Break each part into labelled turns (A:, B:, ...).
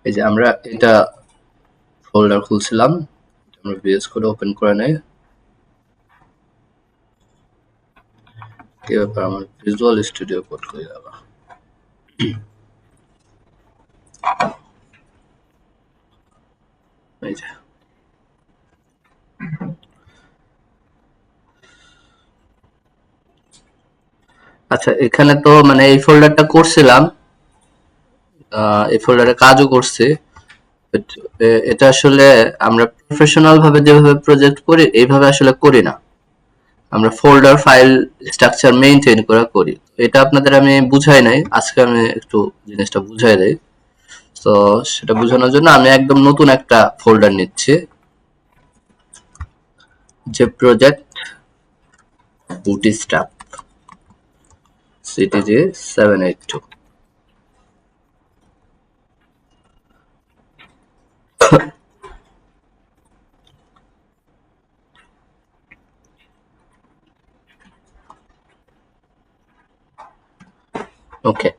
A: এই যে আমরা এটা ফোল্ডার খুলছিলাম, আমরা ভিএস কোড ওপেন করে নেই। কি ব্যাপার, আমার ভিজুয়াল স্টুডিও কোড হয়ে যাবে। এই যে আচ্ছা, এখানে তো মানে এই ফোল্ডারটা করছিলাম, এই ফোল্ডারে কাজও করছি। এটা আসলে আমরা প্রফেশনাল ভাবে যেভাবে প্রজেক্ট করি এইভাবে আসলে করি না, আমরা ফোল্ডার ফাইল স্ট্রাকচার মেইনটেইন করে করি। এটা আপনাদের আমি বুঝাই নাই, আজকে আমি একটু জিনিসটা বুঝাই দেই। তো সেটা বোঝানোর জন্য আমি একদম নতুন একটা ফোল্ডার নিচ্ছি, যে প্রজেক্ট বুটস্ট্র্যাপ সিটিজি 782। ওকে,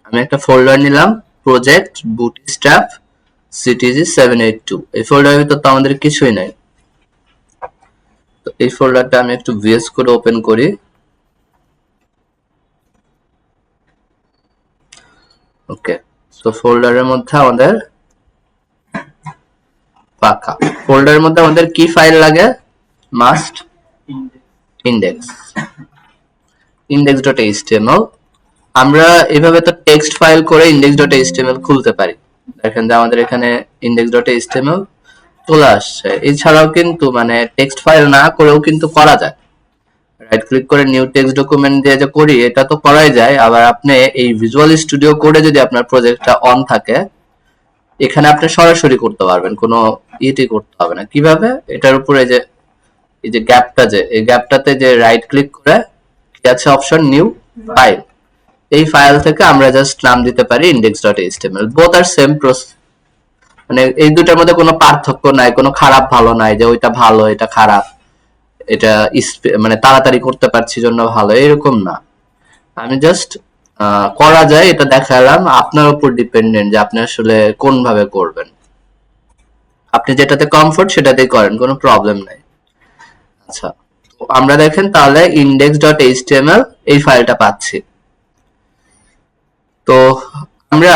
A: আমি একটা ফোল্ডার নিলাম, প্রজেক্ট বুটস্ট্র্যাপ সিটিজি 782। এই ফোল্ডারের ভিতর তো আমাদের কিছুই নাই। তো এই ফোল্ডারটা আমি একটু ভিএস করে ওপেন করি। ওকে, তো ফোল্ডারের মধ্যে আমাদের ফাঁকা। ফোল্ডারের মধ্যে আমাদের কি ফাইল লাগে? Must index index.html। আমরা এভাবে তো টেক্সট ফাইল করে index.html খুলতে পারি। দেখেন যে আমাদের এখানে index.html চলে আসছে। এছাড়াও কিন্তু মানে টেক্সট ফাইল না করেও কিন্তু করা যায়। রাইট ক্লিক করে নিউ টেক্সট ডকুমেন্ট দিয়ে যে করি এটা তো করাই যায়। আবার আপনি এই ভিজুয়াল স্টুডিও কোডে যদি আপনার প্রজেক্টটা অন থাকে, এখানে আপনি সরাসরি করতে পারবেন, কোনো ইটি করতে হবে না। কিভাবে? এটার উপরে যে এই যে গ্যাপটা, যে এই গ্যাপটাতে যে রাইট ক্লিক করে কি আছে অপশন নিউ ফাইল, এই ফাইল থেকে আমরা জাস্ট নাম দিতে পারি index.html। বোথ আর সেম প্রসেস, মানে এই দুটার মধ্যে কোনো পার্থক্য নাই, কোনো খারাপ ভালো নাই যে ওইটা ভালো এটা খারাপ, এটা মানে তাড়াতাড়ি করতে পারছি জন্য ভালো, এরকম না। আমি জাস্ট করা যায় এটা দেখালাম, আপনার উপর ডিপেন্ডেন্ট যে আপনি আসলে কোন ভাবে করবেন। আপনি যেটাতে কমফোর্ট সেটাতেই করেন, কোনো প্রবলেম নাই। আচ্ছা, তো আমরা দেখেন তাহলে index.html এই ফাইলটা পাচ্ছি। তো আমরা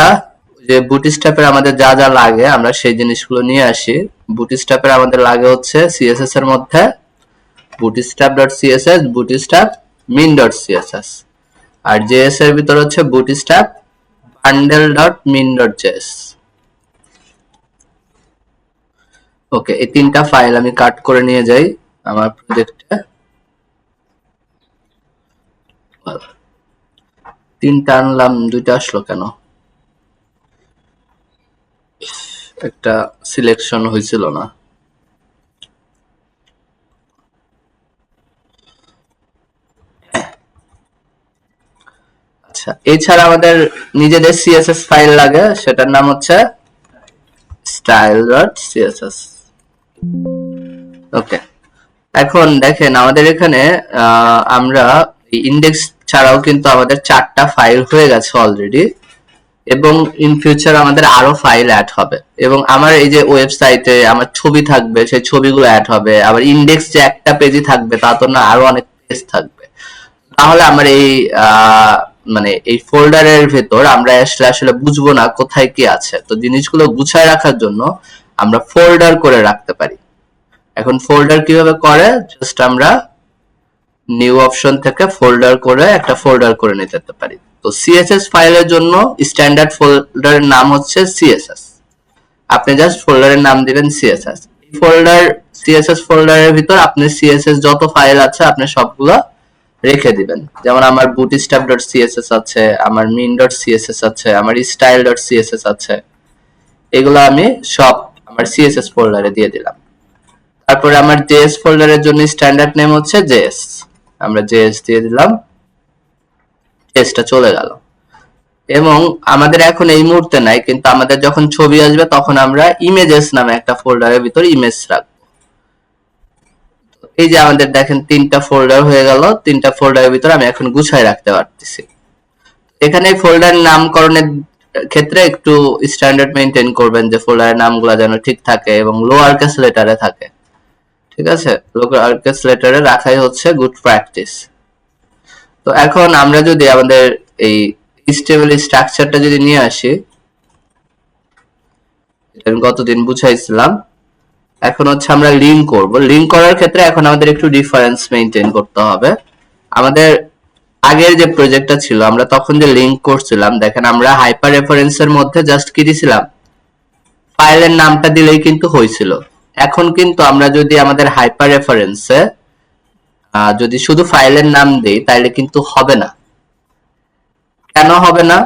A: যে বুটস্ট্র্যাপের আমাদের যা যা লাগে আমরা সেই জিনিসগুলো নিয়ে আসি। বুটস্ট্র্যাপের আমাদের লাগে হচ্ছে সিএসএস এর মধ্যে bootstrap.css, bootstrap min.css, আর জেএস এর ভিতর হচ্ছে bootstrap bundle.min.js। ওকে, এই তিনটা ফাইল আমি কাট করে নিয়ে যাই আমার প্রজেক্টে। তিনটা আনলাম, দুইটা আসলো কেন? একটা সিলেকশন হয়েছিল না। আচ্ছা, এছাড়া আমাদের নিজেদের সিএসএস ফাইল লাগে, সেটার নাম হচ্ছে style.css। ওকে, এখন দেখেন আমাদের এখানে আমরা ইন্ডেক্স ছাড়াও কিন্তু আমাদের 4টা ফাইল হয়ে গেছে অলরেডি, এবং ইন ফিউচার আমাদের আরো ফাইল অ্যাড হবে। এবং আমার এই যে ওয়েবসাইটে আমার ছবি থাকবে, সেই ছবিগুলো অ্যাড হবে। আবার ইন্ডেক্স যে একটা পেজই থাকবে তা তো না, আরো অনেক পেজ থাকবে। তাহলে আমার এই মানে এই ফোল্ডারের ভেতর আমরা আসলে বুঝবো না কোথায় কি আছে। তো জিনিসগুলো গুছায় রাখার জন্য আমরা ফোল্ডার করে রাখতে পারি। এখন ফোল্ডার কিভাবে করে? জাস্ট আমরা নিউ অপশন থেকে ফোল্ডার করে একটা ফোল্ডার করে নিতে পারি। তো সিএসএস ফাইলের জন্য স্ট্যান্ডার্ড ফোল্ডারের নাম হচ্ছে সিএসএস। আপনি জাস্ট ফোল্ডারের নাম দিবেন সিএসএস। এই ফোল্ডার সিএসএস ফোল্ডারের ভিতর আপনি সিএসএস যত ফাইল আছে আপনি সবগুলো রেখে দিবেন। যেমন আমার bootstrap.css আছে, আমার min.css আছে, আমার style.css আছে, এগুলো আমি সব আমার সিএসএস ফোল্ডারে দিয়ে দিলাম। তারপরে আমার জেএস ফোল্ডারের জন্য স্ট্যান্ডার্ড নেম হচ্ছে জেএস, আমরা জেএস দিয়ে দিলাম, জেএসটা চলে গেল। এবং আমাদের এখন এই মুহূর্তে নাই, কিন্তু আমাদের যখন ছবি আসবে তখন আমরা ইমেজেস নামে একটা ফোল্ডারের ভিতর ইমেজ রাখবো। এই যে আমাদের দেখেন 3টা ফোল্ডার হয়ে গেল, 3টা ফোল্ডারের ভিতর আমি এখন গুছায় রাখতে পারতেছি। এখানে ফোল্ডার নামকরণের ক্ষেত্রে একটু স্ট্যান্ডার্ড মেনটেন করবেন, যে ফোল্ডারের নামগুলো যেন ঠিক থাকে এবং লোয়ার কেস লেটারে থাকে। ঠিক আছে, লোয়ার কেস লেটারে রাখাই হচ্ছে গুড প্র্যাকটিস। তো এখন আমরা যদি আমাদের এই টেবিল স্ট্রাকচারটা যদি নিয়ে আসি, এটা গতদিন বুঝাইছিলাম। এখন হচ্ছে আমরা লিঙ্ক করব। লিঙ্ক করার ক্ষেত্রে এখন আমাদের একটু ডিফারেন্স মেইনটেইন করতে হবে। আমাদের আগের যে প্রজেক্টটা ছিল, আমরা তখন যে লিঙ্ক করছিলাম, দেখেন আমরা হাইপার রেফারেন্সের মধ্যে জাস্ট কি দিছিলাম, ফাইলের নামটা দিলেই কিন্তু হয়েছিল। এখন কিন্তু আমরা যদি আমাদের হাইপার রেফারেন্সে যদি শুধু ফাইলের নাম দেই, তাহলে কিন্তু হবে না। কেন হবে না?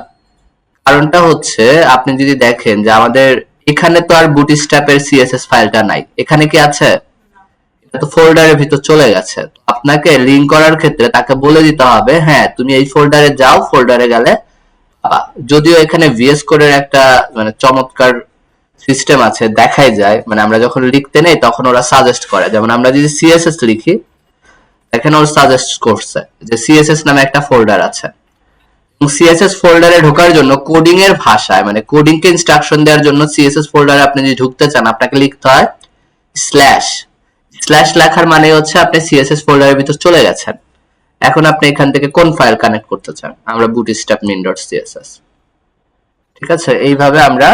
A: কারণটা হচ্ছে, আপনি যদি দেখেন যে আমাদের এখানে তো আর বুটস্ট্র্যাপের সিএসএস ফাইলটা নাই, এখানে কি আছে? এটা তো ফোল্ডারের ভিতর চলে গেছে। আপনাকে লিংক করার ক্ষেত্রে তাকে বলে দিতে হবে, হ্যাঁ তুমি এই ফোল্ডারে যাও, ফোল্ডারে গেলে যদিও এখানে ভিএস কোডের একটা মানে চমৎকার সিস্টেম আছে, দেখাই যায়, মানে আমরা যখন লিখতে নেই তখন ওরা সাজেস্ট করে। যেমন আমরা যদি সিএসএস লিখি, এখানে ওরা সাজেস্ট করছে যে সিএসএস নামে একটা ফোল্ডার আছে। সিএসএস ফোল্ডারে ঢোকার জন্য কোডিং এর ভাষায়, মানে কোডিং কে ইনস্ট্রাকশন দেওয়ার জন্য সিএসএস ফোল্ডারে আপনি যদি ঢুকতে চান, আপনাকে লিখতে হয় স্ল্যাশ। স্ল্যাশ লেখার মানে হচ্ছে আপনি সিএসএস ফোল্ডারের ভিতর চলে গেছেন। এখন আপনি এখান থেকে কোন ফাইল কানেক্ট করতে চান? আমরা বুটস্ট্র্যাপ min.css। ঠিক আছে, এইভাবে আমরা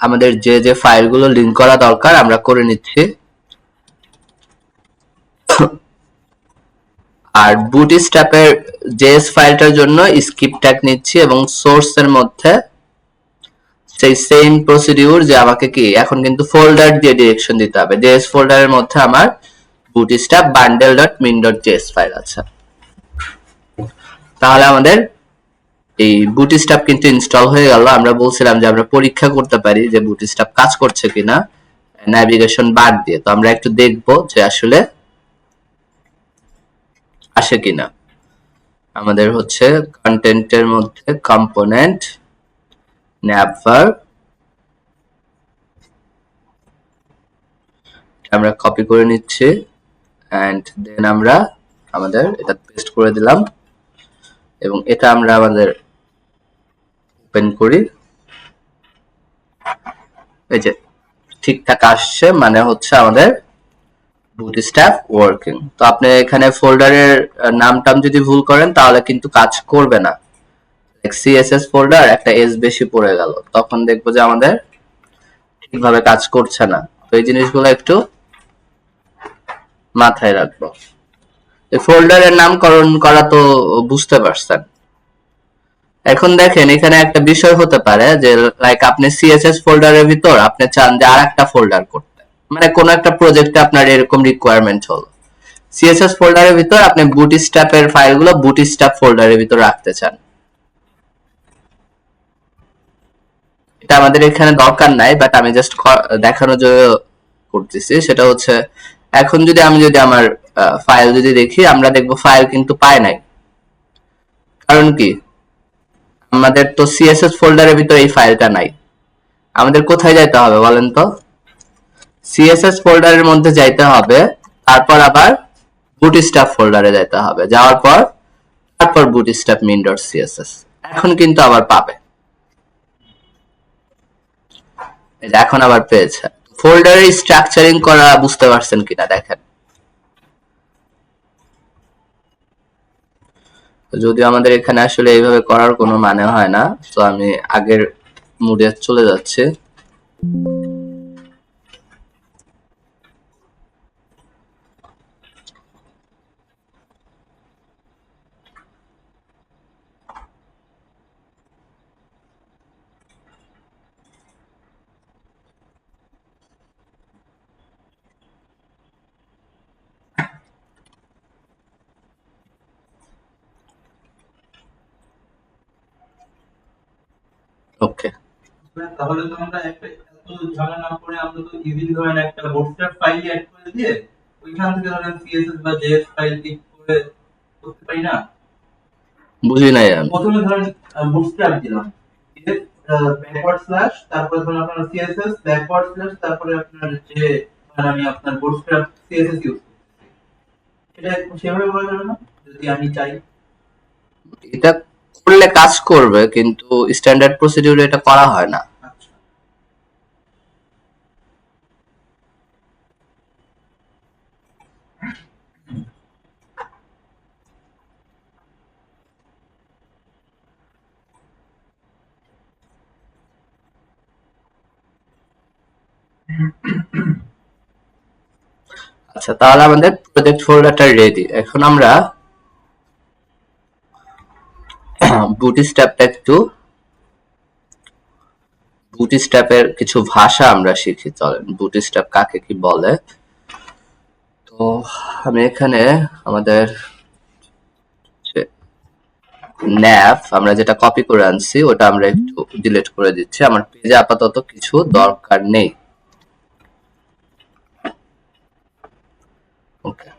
A: আমাদের যে যে ফাইলগুলো লিংক করা দরকার আমরা করে নিচ্ছি। আর বুটস্ট্র্যাপের জেএস ফাইলটার জন্য স্কিপ ট্যাগ নিচ্ছি এবং সোর্সের মধ্যে সেই সেম প্রসিডিউর, যে আমাকে কি এখন কিন্তু ফোল্ডার দিয়ে ডিরেকশন দিতে হবে। জেএস ফোল্ডারের মধ্যে আমার বুটস্ট্র্যাপ bundle.min.js ফাইল আছে। তাহলে আমাদের এই বুটস্ট্র্যাপ কিন্তু ইনস্টল হয়ে গেল। আমরা বলছিলাম যে আমরা পরীক্ষা করতে পারি যে বুটস্ট্র্যাপ কাজ করছে কিনা নেভিগেশন বার দিয়ে। তো আমরা একটু দেখব যে আসলে আসে কিনা। আমাদের হচ্ছে কন্টেন্টের মধ্যে কম্পোনেন্ট ন্যাভার, আমরা কপি করে নিচ্ছি এন্ড দেন আমরা আমাদের এটা পেস্ট করে দিলাম এবং এটা আমরা আমাদের ওপেন করি। এই যে ঠিকঠাক আসছে, মানে হচ্ছে আমাদের বুটস্ট্র্যাপ ওয়ার্কিং। তো আপনি এখানে ফোল্ডারের নামটাম যদি ভুল করেন তাহলে কিন্তু কাজ করবে না। সিএসএস ফোল্ডার একটা এস বেশি পড়ে গেল, তখন দেখবো যে আমাদের ঠিকভাবে কাজ করছে না। তো এই জিনিসগুলো একটু মাথায় রাখবো। এই ফোল্ডারের নামকরণ করা তো বুঝতে পারছেন। এখন দেখেন এখানে একটা বিষয় হতে পারে যে লাইক আপনি সিএসএস ফোল্ডারের ভিতর আপনি চান যে আরেকটা ফোল্ডার করতে, মানে কোন একটা প্রজেক্টে আপনার এরকম রিকোয়ারমেন্ট হলো, সিএসএস ফোল্ডারের ভিতর আপনি বুটস্ট্র্যাপের ফাইলগুলো বুটস্ট্র্যাপ ফোল্ডারের ভিতর রাখতে চান। এটা আমাদের এখানে দরকার নাই, বাট আমি জাস্ট দেখানোর জন্য করতেছি। সেটা হচ্ছে এখন যদি আমি আমার ফাইল যদি দেখি, আমরা দেখবো ফাইল কিন্তু পায় নাই। কারণ কি? আমাদের তো সিএসএস ফোল্ডারের ভিতর এই ফাইলটা নাই। আমাদের কোথায় যাইতে হবে বলেন তো? সিএসএস ফোল্ডারের মধ্যে যাইতে হবে, তারপর আবার বুটস্ট্র্যাপ ফোল্ডারে যাইতে হবে, যাওয়ার পর তারপর বুটস্ট্র্যাপ min.css। এখন কিন্তু আবার পাবে, এখন আবার পেয়েছে। ফোল্ডারে স্ট্রাকচারিং করা বুঝতে পারছেন কিনা দেখেন। যদিও আমাদের এখানে আসলে এইভাবে করার কোনো মানে হয় না, তো আমি আগের মুডে চলে যাচ্ছি। ওকে,
B: তাহলে তো আমরা একটা এত ঝামেলা না করে আমরা তো ইজিলি ধরেন একটা বুটস্ট্র্যাপ ফাইল অ্যাড করে দিয়ে ওইখান থেকে ধরেন সিএসএস বা জেএস ফাইল পিক করে করতে পারি না?
A: বুঝি নাই আমি।
B: প্রথমে ধরেন বুটস্ট্র্যাপ দিলাম, ব্যাকওয়ার্ড স্ল্যাশ, তারপরে ধরেন আপনার সিএসএস ব্যাকওয়ার্ড স্ল্যাশ, তারপরে আপনার যে ধরেন আমি আপনার বুটস্ট্র্যাপ সিএসএস ইউজ করতেছি, এটা সেভাবে করা যাবে না যদি আমি চাই?
A: এটা করলে কাজ করবে, কিন্তু স্ট্যান্ডার্ড প্রসিডিউরে এটা করা হয় না।
B: আচ্ছা
A: আচ্ছা, তাহলে আমাদের প্রজেক্ট ফোল্ডারটা রেডি। এখন আমরা বুটস্ট্র্যাপটা একটু বুটস্ট্র্যাপের কিছু ভাষা আমরা শিখি, চলেন। বুটস্ট্র্যাপ কাকে কি বলে? তো আমি এখানে আমাদের ন্যাপ আমরা যেটা কপি করে আনছি ওটা আমরা একটু ডিলিট করে দিচ্ছি, আমার পেজে আপাতত কিছু দরকার নেই। ওকে,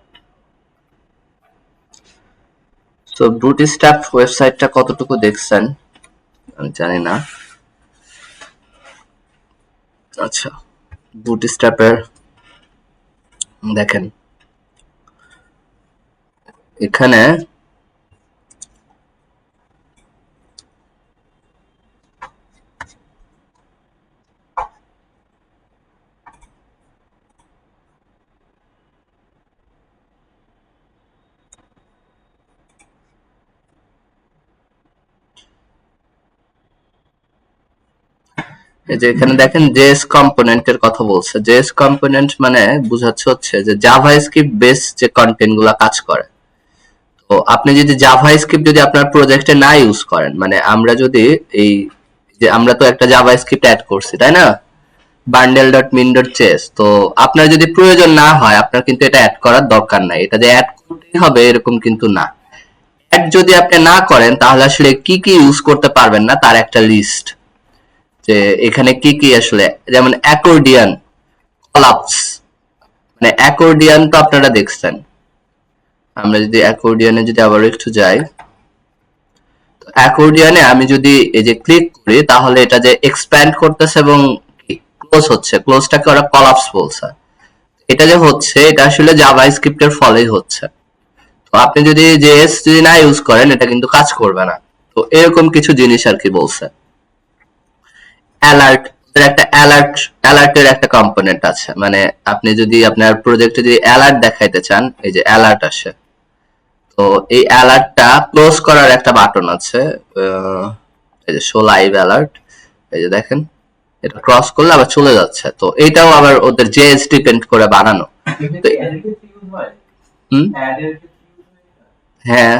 A: তো বুটস্ট্র্যাপ ওয়েবসাইটটা কতটুকু দেখছেন আমি জানি না। আচ্ছা, বুটস্ট্র্যাপের দেখেন এখানে এই যে এখানে দেখেন জেএস কম্পোনেন্টের কথা বলছে। জেএস কম্পোনেন্ট মানে বোঝাচ্ছে হচ্ছে যে জাভা স্ক্রিপ্ট বেস যে কন্টেন্ট গুলা কাজ করে। তো আপনি যদি জাভা স্ক্রিপ্ট যদি আপনার প্রজেক্টে না ইউজ করেন, মানে আমরা যদি এই যে আমরা তো একটা জাভা স্ক্রিপ্ট অ্যাড করছি তাই না, bundle.min.js, তো আপনার যদি প্রয়োজন না হয় আপনার কিন্তু এটা অ্যাড করার দরকার নাই, এটা যে অ্যাড করতেই হবে এরকম কিন্তু না। অ্যাড যদি আপনি না করেন তাহলে আসলে কি কি ইউজ করতে পারবেন না তার একটা লিস্ট, যে এখানে কি কি আসলে, যেমন অ্যাকর্ডিয়ান, কলাপস, মানে অ্যাকর্ডিয়ান তো আপনারা দেখছেন। আমরা যদি অ্যাকর্ডিয়ানে যদি আবার একটু যাই, অ্যাকর্ডিয়ানে আমি যদি এই যে ক্লিক করি তাহলে এটা যে এক্সপ্যান্ড করতেছে এবং ক্লোজ হচ্ছে, ক্লোজটাকে ওরা কলাপস বলছে। এটা যে হচ্ছে এটা আসলে জাভা স্ক্রিপ্টের ফলেই হচ্ছে। তো আপনি যদি জেএস যদি না ইউজ করেন এটা কিন্তু কাজ করবে না। তো এরকম কিছু জিনিস আর কি বলছে। অ্যালার্ট, একটা অ্যালার্টের একটা কম্পোনেন্ট আছে, মানে আপনি যদি আপনার প্রজেক্টে যদি অ্যালার্ট দেখাইতে চান, এই যে অ্যালার্ট আসে, তো এই অ্যালার্টটা ক্লোজ করার একটা বাটন আছে। এই যে শো লাইভ অ্যালার্ট, এই যে দেখেন এটা ক্রস করলে আবার চলে যাচ্ছে। তো এটাও আবার ওদের জেএস ডিপেন্ড করে বানানো। তো হুম, হ্যাঁ,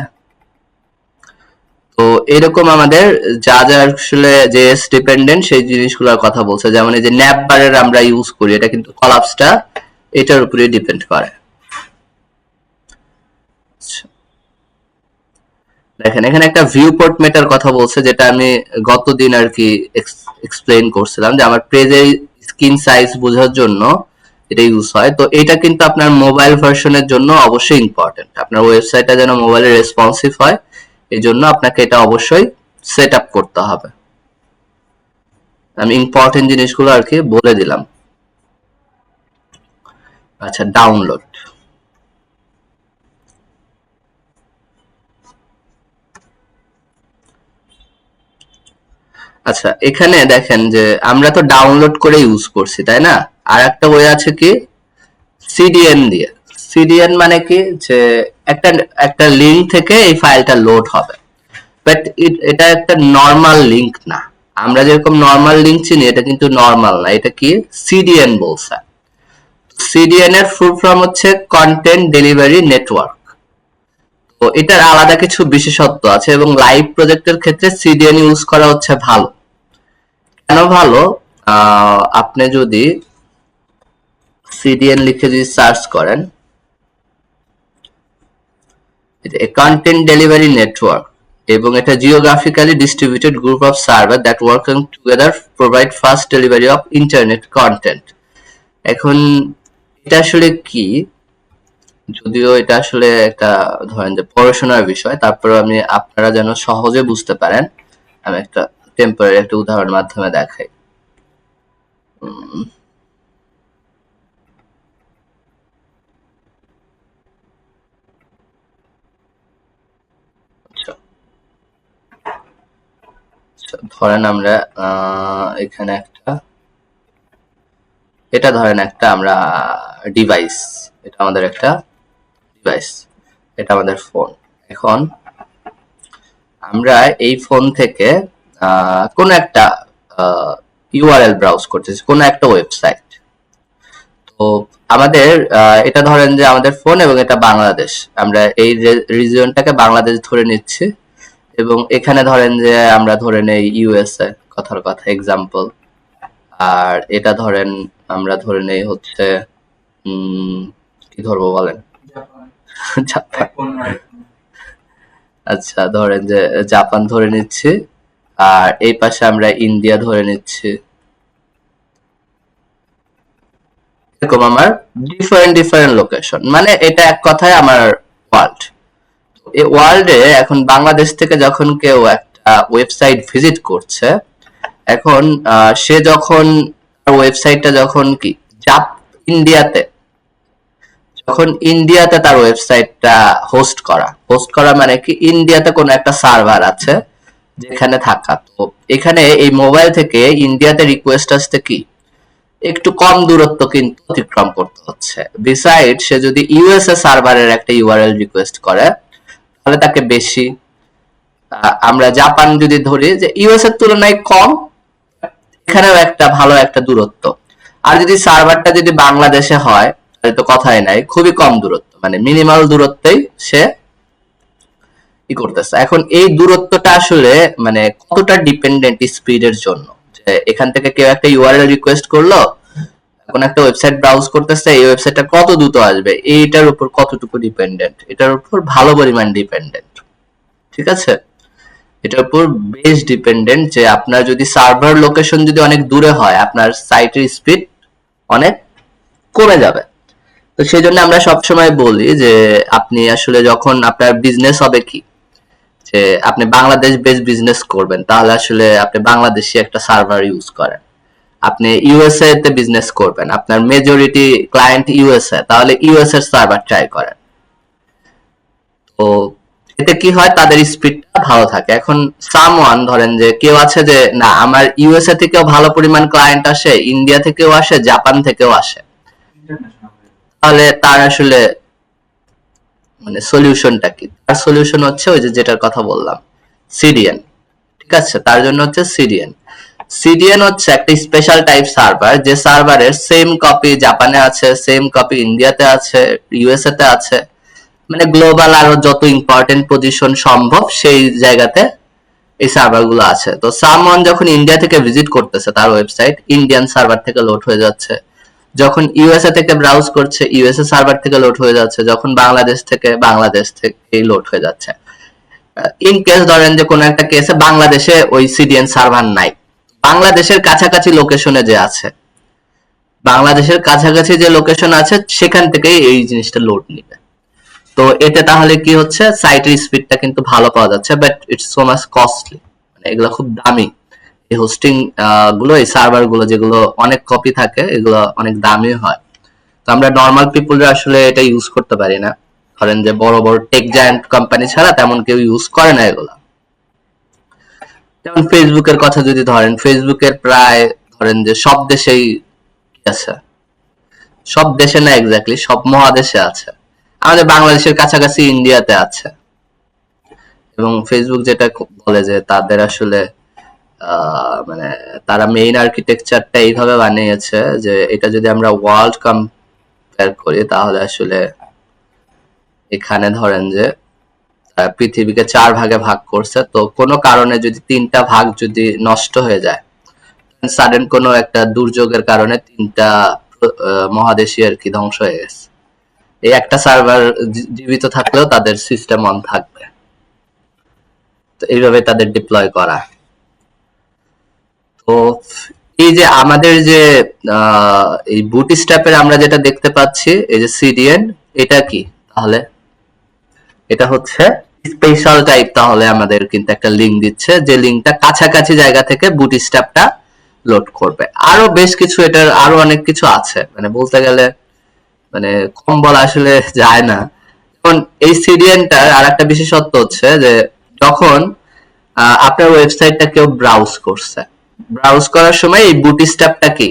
A: তো এরকম আমাদের যা যা আসলে জেএস ডিপেন্ডেন্ট সেই জিনিসগুলোর কথা বলছে, যেমন এই যে ন্যাপ বারের আমরা ইউজ করি এটা কিন্তু কলাপসটা এটার উপরে ডিপেন্ড করে। আচ্ছা, দেখেন এখানে একটা ভিউ পোর্ট মেটার কথা বলছে, যেটা আমি গতদিন আর কি এক্সপ্লেইন করছিলাম, যে আমার পেজের স্ক্রিন সাইজ বোঝার জন্য এটা ইউজ হয়। তো এটা কিন্তু আপনার মোবাইল ভার্সনের জন্য অবশ্যই ইম্পর্টেন্ট, আপনার ওয়েবসাইটটা যেন মোবাইলে রেসপন্সিভ হয় এই জন্য আপনাকে এটা অবশ্যই সেট আপ করতে হবে। আমি ইম্পর্টেন্ট জিনিসগুলো আর কি বলে দিলাম। আচ্ছা, ডাউনলোড। আচ্ছা, এখানে দেখেন যে আমরা তো ডাউনলোড করে ইউজ করছি তাই না, আর একটা ওয়ে আছে কি সিডিএন দিয়ে। সিডিএন মানে কি, যে একটা একটা লিংক থেকে এই ফাইলটা লোড হবে, বাট এটা একটা নর্মাল লিংক না। আমরা যেরকম নর্মাল লিংক চিনি এটা কিন্তু নর্মাল না, এটা কি সিডিএন বলছে। সিডিএন এর ফুল ফর্ম হচ্ছে কন্টেন্ট ডেলিভারি নেটওয়ার্ক। তো এটার আলাদা কিছু বিশেষত্ব আছে এবং লাইভ প্রজেক্টের ক্ষেত্রে সিডিএন ইউজ করা হচ্ছে ভালো। কেন ভালো? আপনি যদি সিডিএন লিখে যদি সার্চ করেন, কন্টেন্ট ডেলিভারি নেটওয়ার্ক, এবং এটা geographically distributed group of server that working together provide fast delivery of internet content. এখন এটা আসলে কি, যদিও এটা আসলে একটা ধরেন যে পড়াশোনার বিষয়, তারপরে আমি আপনারা যেন সহজে বুঝতে পারেন আমি একটা টেম্পোরারি একটা উদাহরণের মাধ্যমে দেখাই। আচ্ছা, ধরেন আমরা এখানে একটা, এটা ধরেন একটা আমরা ডিভাইস, এটা আমাদের একটা ডিভাইস, এটা আমাদের ফোন। এখন আমরা এই ফোন থেকে কোন একটা ইউআরএল ব্রাউজ করতেছি, কোন একটা ওয়েবসাইট। তো আমাদের এটা ধরেন যে আমাদের ফোন এবং এটা বাংলাদেশ, আমরা এই রিজিয়নটাকে বাংলাদেশ ধরে নিচ্ছি, এবং এখানে ধরেন যে আমরা ধরে নেই ইউএসএ, কথার কথা এক্সাম্পল। আর এটা ধরেন আমরা ধরে নেই হচ্ছে কি ধরবো বলেন? জাপান। আচ্ছা, ধরেন যে জাপান ধরে নিচ্ছি, আর এই পাশে আমরা ইন্ডিয়া ধরে নিচ্ছি। এরকম আমার ডিফারেন্ট লোকেশন, মানে এটা এক কথায় আমার ওয়ার্ল্ড। এই ওয়ার্ল্ডে এখন বাংলাদেশ থেকে যখন কেউ একটা ওয়েবসাইট ভিজিট করছে, এখন সে যখন ওয়েবসাইটটা যখন কি ইন্ডিয়াতে, যখন ইন্ডিয়াতে তার ওয়েবসাইটটা হোস্ট করা মানে কি ইন্ডিয়াতে কোনো একটা সার্ভার আছে যেখানে থাকা। তো এখানে এই মোবাইল থেকে ইন্ডিয়াতে রিকোয়েস্ট আসতে কি একটু কম দূরত্ব কিন্তু অতিক্রম করতে হচ্ছে। বিসাইড সে যদি ইউএসএ সার্ভারের একটা ইউআরএল রিকোয়েস্ট করে তাহলে তাকে বেশি, আমরা জাপান যদি ধরি যে ইউএস এর তুলনায় কম, এখানেও একটা ভালো একটা দূরত্ব। আর যদি সার্ভারটা যদি বাংলাদেশে হয় তাহলে তো কথাই নাই, খুবই কম দূরত্ব, মানে মিনিমাল দূরত্বেই সে কি করতেছে। এখন এই দূরত্বটা আসলে মানে কতটা ডিপেন্ডেন্ট স্পিডের জন্য, যে এখান থেকে কেউ একটা ইউআরএল রিকোয়েস্ট করলো, এখন একটা ওয়েবসাইট ব্রাউজ করতেছে, এই ওয়েবসাইটটা কত দ্রুত আসবে এইটার উপর কতটুকু ডিপেন্ডেন্ট, এটার উপর ভালো পরিমাণ ডিপেন্ডেন্ট। ঠিক আছে, এটার উপর বেশ ডিপেন্ডেন্ট যে আপনার যদি সার্ভার লোকেশন যদি অনেক দূরে হয়, আপনার সাইটের স্পিড অনেক কমে যাবে। তো সেই জন্য আমরা সবসময় বলি যে আপনি আসলে যখন আপনার বিজনেস হবে কি, যে আপনি বাংলাদেশ বেস বিজনেস করবেন, তাহলে আসলে আপনি বাংলাদেশি একটা সার্ভার ইউজ করেন। আপনি ইউএসএ তে বিজনেস করবেন, আপনার মেজরিটি ক্লায়েন্ট ইউএসএ, তাহলে ইউএসএ এর সার্ভার ট্রাই করেন। তো এতে কি হয়, তাদের স্পিডটা ভালো থাকে। এখন সামওয়ান ধরেন যে কেউ আছে যে না আমার ইউএসএ থেকেও ভালো পরিমাণ ক্লায়েন্ট আসে, ইন্ডিয়া থেকেও আসে, জাপান থেকেও আসে, তাহলে তার আসলে মানে সলিউশনটা কি? তার সলিউশন হচ্ছে ওই যে যেটার কথা বললাম, সিডিএন। ঠিক আছে, তার জন্য হচ্ছে সিডিএন। সিডিএন হচ্ছে একটা স্পেশাল টাইপ সার্ভার, যে সার্ভারের সেম কপি জাপানে আছে, সেম কপি ইন্ডিয়াতে আছে, ইউএসএ তে আছে, মানে গ্লোবাল আরো যত ইম্পর্টেন্ট পজিশন সম্ভব সেই জায়গাতে এই সার্ভার গুলো আছে। তো সামওয়ান যখন ইন্ডিয়া থেকে ভিজিট করতেছে তার ওয়েবসাইট, ইন্ডিয়ান সার্ভার থেকে লোড হয়ে যাচ্ছে, যখন ইউএসএ থেকে ব্রাউজ করছে ইউএসএ সার্ভার থেকে লোড হয়ে যাচ্ছে, যখন বাংলাদেশ থেকে লোড হয়ে যাচ্ছে। ইন কেস ধরেন যে কোনো একটা কেসে বাংলাদেশে ওই সিডিএন সার্ভার নাই, বাংলাদেশের কাছাকাছি লোকেশনে যে আছে, বাংলাদেশের কাছাকাছি যে লোকেশন আছে সেখান থেকেই এই জিনিসটা লোড নিবে। তো এতে তাহলে কি হচ্ছে, সাইটের স্পিডটা কিন্তু ভালো পাওয়া যাচ্ছে, but it's so much costly, মানে এগুলো খুব দামি। এই হোস্টিং গুলো, এই সার্ভার গুলো যেগুলো অনেক কপি থাকে, এগুলো অনেক দামি হয়। তো আমরা নর্মাল পিপলরা আসলে এটা ইউজ করতে পারি না। ধরেন যে বড় বড় টেক জায়ান্ট কোম্পানি ছাড়া তেমন কেউ ইউজ করে না এগুলা। যেমন ফেসবুকের কথা যদি ধরেন, ফেসবুকের প্রায় ধরেন যে সব দেশেই আছে, সব দেশে না এক্স্যাক্টলি সব মহাদেশে আছে, আমাদের বাংলাদেশের কাছাকাছি ইন্ডিয়াতে আছে। এবং ফেসবুক যেটা বলে যে তাদের আসলে মানে তারা মেইন আর্কিটেকচারটা এইভাবে বানিয়েছে যে এটা যদি আমরা ওয়ার্ল্ড কম্পেয়ার করি তাহলে আসলে এখানে ধরেন যে পৃথিবীকে 4 ভাগে ভাগ করছে। তো কোনো কারণে যদি 3টা ভাগ যদি নষ্ট হয়ে যায়, সাডেন কোনো একটা দুর্যোগের কারণে 3টা মহাদেশই আর কি ধ্বংস হয়ে গেছে, এই একটা সার্ভার জীবিত থাকলেও তাদের সিস্টেম অন থাকবে। তো এইভাবে তাদের ডিপ্লয় করা। তো এই যে আমাদের যে এই বুটস্ট্র্যাপের আমরা যেটা দেখতে পাচ্ছি, এই যে সিডিএন, এটা কি তাহলে? এটা হচ্ছে স্পেশাল টাইপ। তাহলে আমাদের কিন্তু একটা লিংক দিচ্ছে, যে লিংকটা কাছাকাছি জায়গা থেকে বুটস্ট্র্যাপটা লোড করবে। আরো বেশ কিছু, এটার আরো অনেক কিছু আছে, মানে বলতে গেলে মানে কম বলা আসলে যায় না। এখন এই সিডিএনটার আর একটা বিশেষত্ব হচ্ছে যে যখন আপনার ওয়েবসাইটটা কেউ ব্রাউজ করছে, ব্রাউজ করার সময় এই বুটস্ট্র্যাপটা কি,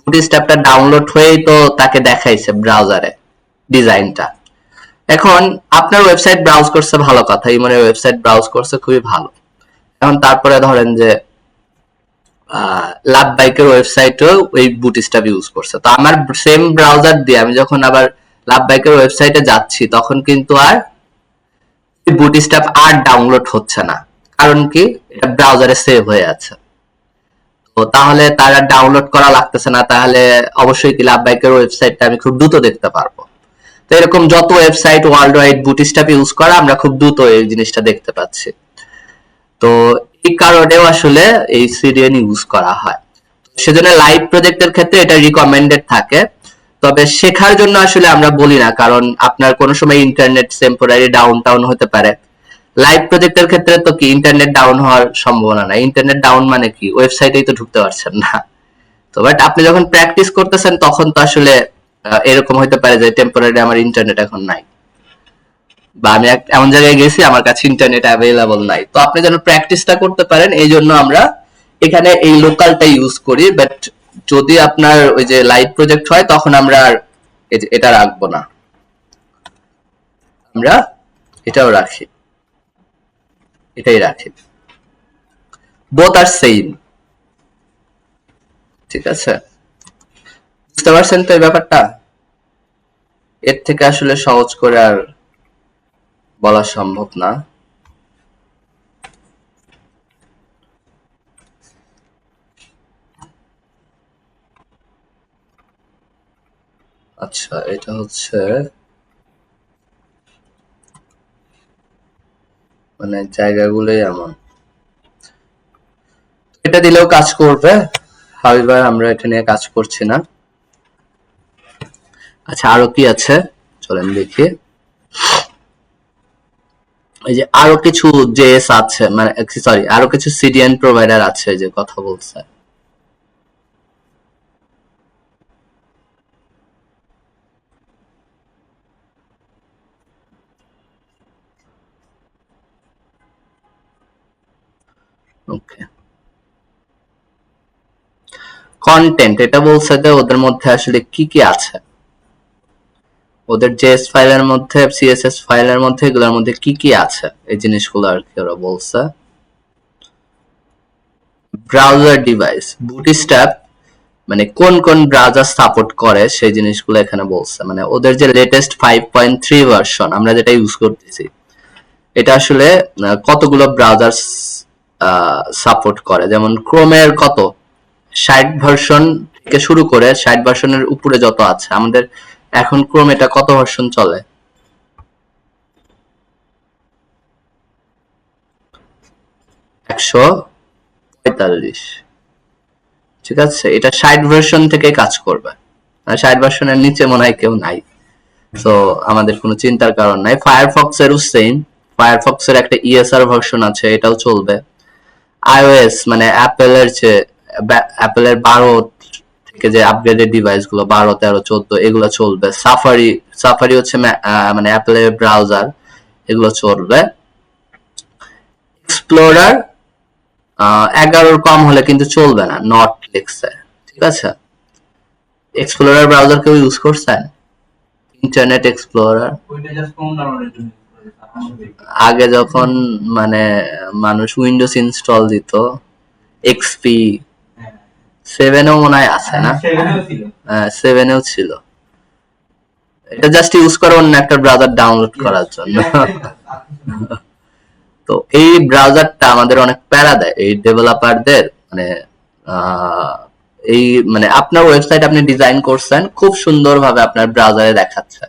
A: বুটস্ট্র্যাপটা ডাউনলোড হয়েই তো তাকে দেখাইছে ব্রাউজারে ডিজাইনটা। এখন আপনার ওয়েবসাইট ব্রাউজ করছে, ভালো কথা, ইমনের ওয়েবসাইট ব্রাউজ করছে, খুবই ভালো। এখন তারপরে ধরেন যে লাভ বাইকের ওয়েবসাইটেও ওই বুটস্ট্র্যাপ ইউজ করছে, তো আমার সেম ব্রাউজার দিয়ে আমি যখন আবার লাভ বাইকের ওয়েবসাইটে যাচ্ছি তখন কিন্তু আর বুটস্ট্র্যাপ আর ডাউনলোড হচ্ছে না, কারণ কি এটা ব্রাউজারে সেভ হয়ে আছে। তো তাহলে তারা ডাউনলোড করা লাগতেছে না, তাহলে অবশ্যই কি লাভ বাইকের ওয়েবসাইটটা আমি খুব দ্রুত দেখতে পারবো। তো এরকম যত website world wide bootstrap use করা, আমরা খুব দ্রুত এই জিনিসটা দেখতে পাচ্ছি। তো এই কারণেও আসলে এই সিডিএন ইউজ করা হয়। সেজন্য লাইভ প্রজেক্টের ক্ষেত্রে এটা রিকমেন্ডেড থাকে, তবে শেখার জন্য আসলে আমরা বলি না, কারণ আপনার কোনো সময় ইন্টারনেট টেম্পোরারি ডাউন টাউন হতে পারে। লাইভ প্রজেক্টের ক্ষেত্রে তো কি ইন্টারনেট ডাউন হওয়ার সম্ভাবনা নাই, ইন্টারনেট ডাউন মানে কি ওয়েবসাইটেই তো ঢুকতে পারছেন না। তো বাট আপনি যখন প্র্যাকটিস করতেছেন তখন তো আসলে এরকম হতে পারে যে টেম্পোরারি আমার ইন্টারনেট এখন নাই, বা আমি এমন জায়গায় গেছি আমার কাছে ইন্টারনেট অ্যাভেলেবল নাই। তো আপনি যেন প্র্যাকটিসটা করতে পারেন, এই জন্য আমরা এখানে এই লোকালটা ইউজ করি। বাট যদি আপনার ওই যে লাইভ প্রজেক্ট হয় তখন আমরা আর এটা রাখবো না, আমরা এটাও রাখি, এটাই রাখি, বোথ আর সেম। ঠিক আছে, বুঝতে পারছেন তো এই ব্যাপারটা? এর থেকে আসলে সহজ করে আর বলা সম্ভব না। আচ্ছা, এটা হচ্ছে মানে জায়গাগুলোই এমন, এটা দিলেও কাজ করবে, হাউএভার আমরা এটা নিয়ে কাজ করছি না। আচ্ছা, আরো কি আছে চলেন দেখি। এই যে আরো কিছু জেএস আছে, মানে সরি আরো কিছু সিডিএন প্রোভাইডার আছে যে কথা বলছে। ওকে, কন্টেন্ট এটা বলছে যে ওদের মধ্যে আসলে কি কি আছে, ওদের জেএস ফাইলের মধ্যে, সিএসএস ফাইলের মধ্যে, এগুলোর মধ্যে কি কি আছে এই জিনিসগুলো আর কি ওরা বলছে। ব্রাউজার ডিভাইস, বুটস্ট্র্যাপ মানে কোন কোন ব্রাউজার সাপোর্ট করে সেই জিনিসগুলো এখানে বলছে। মানে ওদের যে লেটেস্ট 5.3 ভার্সন আমরা যেটা ইউজ করতেছি, এটা আসলে কতগুলো ব্রাউজার সাপোর্ট করে। যেমন ক্রোমের কত 60 ভার্সন থেকে শুরু করে 60 ভার্সনের উপরে যত আছে, আমাদের এখন ক্রোম এটা কত ভার্সন চলে? 145। ঠিক আছে, এটা 60 ভার্সন থেকে কাজ করবে, 60 ভার্সনের নিচে মনে হয় কেউ নাই। তো আমাদের কোনো চিন্তার কারণ নাই। ফায়ারফক্স এরও সেম, ফায়ারফক্স এর একটা ইএসআর ভার্সন আছে, এটাও চলবে। আইওএস মানে অ্যাপেলের যে অ্যাপেলের 12 থেকে যে আপগ্রেডেড ডিভাইস গুলো 12, 13, 14 এগুলো চলবে। সাফারি, সাফারি হচ্ছে মানে অ্যাপেলের ব্রাউজার, এগুলো চলবে। এক্সপ্লোরার 11 কম হলে কিন্তু চলবে না, নট লিখছে। ঠিক আছে, এক্সপ্লোরার ব্রাউজার কেউ ইউজ করছেন? ইন্টারনেট এক্সপ্লোরার
B: ওইটা জাস্ট কোন ডাউনলোডের জন্য
A: আগে যখন মানে মানুষ উইন্ডোজ ইনস্টল দিত, এক্সপি 7এও মনে হয় আছে না? 7এও ছিল। এটা জাস্ট ইউজ করে অন্য একটা ব্রাউজার ডাউনলোড করার জন্য। তো এই ব্রাউজারটা আমাদের অনেক প্যারা দেয় এই ডেভেলপারদের। মানে এই মানে আপনার ওয়েবসাইট আপনি ডিজাইন করছেন, খুব সুন্দরভাবে আপনার ব্রাউজারে দেখাচ্ছে,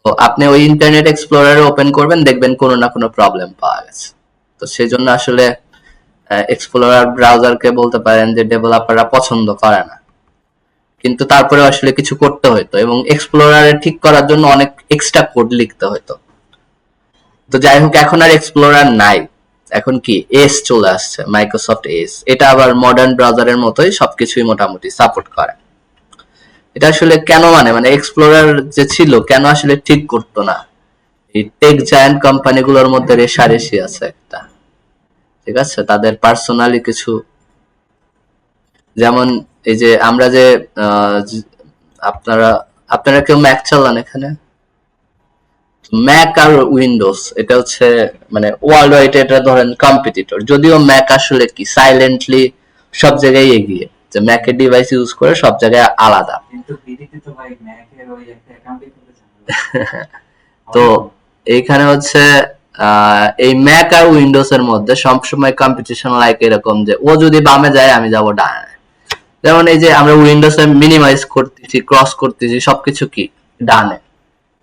A: তো আপনি ওই ইন্টারনেট এক্সপ্লোরারে ওপেন করবেন, দেখবেন কোনো না কোনো প্রবলেম পাওয়া গেছে। তো সেই জন্য আসলে এক্সপ্লোরার ব্রাউজারকে বলতে পারেন যে ডেভেলপাররা পছন্দ করে না, কিন্তু তারপরে আসলে কিছু করতে হতো, এবং এক্সপ্লোরারে ঠিক করার জন্য অনেক এক্সট্রা কোড লিখতে হতো। তো যাই হোক, এখন আর এক্সপ্লোরার নাই, এখন কি এস চলে আসছে, মাইক্রোসফট এস। এটা আবার মডার্ন ব্রাউজারের মতোই সবকিছুই মোটামুটি সাপোর্ট করে। এটা আসলে কেন মানে এক্সপ্লোরার যে ছিল কেন আসলে ঠিক করতো না? এই টেক জায়ান্ট কোম্পানিগুলোর মধ্যে রেষারেষি আছে একটা, ঠিক আছে, তাদের পার্সোনালি কিছু, যেমন এই যে আমরা যে আপনারা আপনারা কেউ ম্যাক চালান এখানে? ম্যাক আর উইন্ডোজ এটা হচ্ছে মানে ওয়ার্ল্ড ওয়াইড এটা ধরেন কম্পিটিটর, যদিও ম্যাক আসলে কি সাইলেন্টলি সব জায়গায় এগিয়ে, যে ম্যাকের ডিভাইস ইউজ করে সব জায়গায় আলাদা।
C: কিন্তু বিডিতে তো ভাই ম্যাকের ওই একটা অ্যাকাউন্টই খুলতে চায়
A: তো এইখানে হচ্ছে এই ম্যাক আর উইন্ডোজ এর মধ্যে সবসময় কম্পিটিশন লাইক এরকম যে ও যদি বামে যায় আমি যাব ডানে। যেমন এই যে আমরা উইন্ডোজে মিনিমাইজ করতেছি, ক্রস করতেছি, সবকিছু কি ডানে,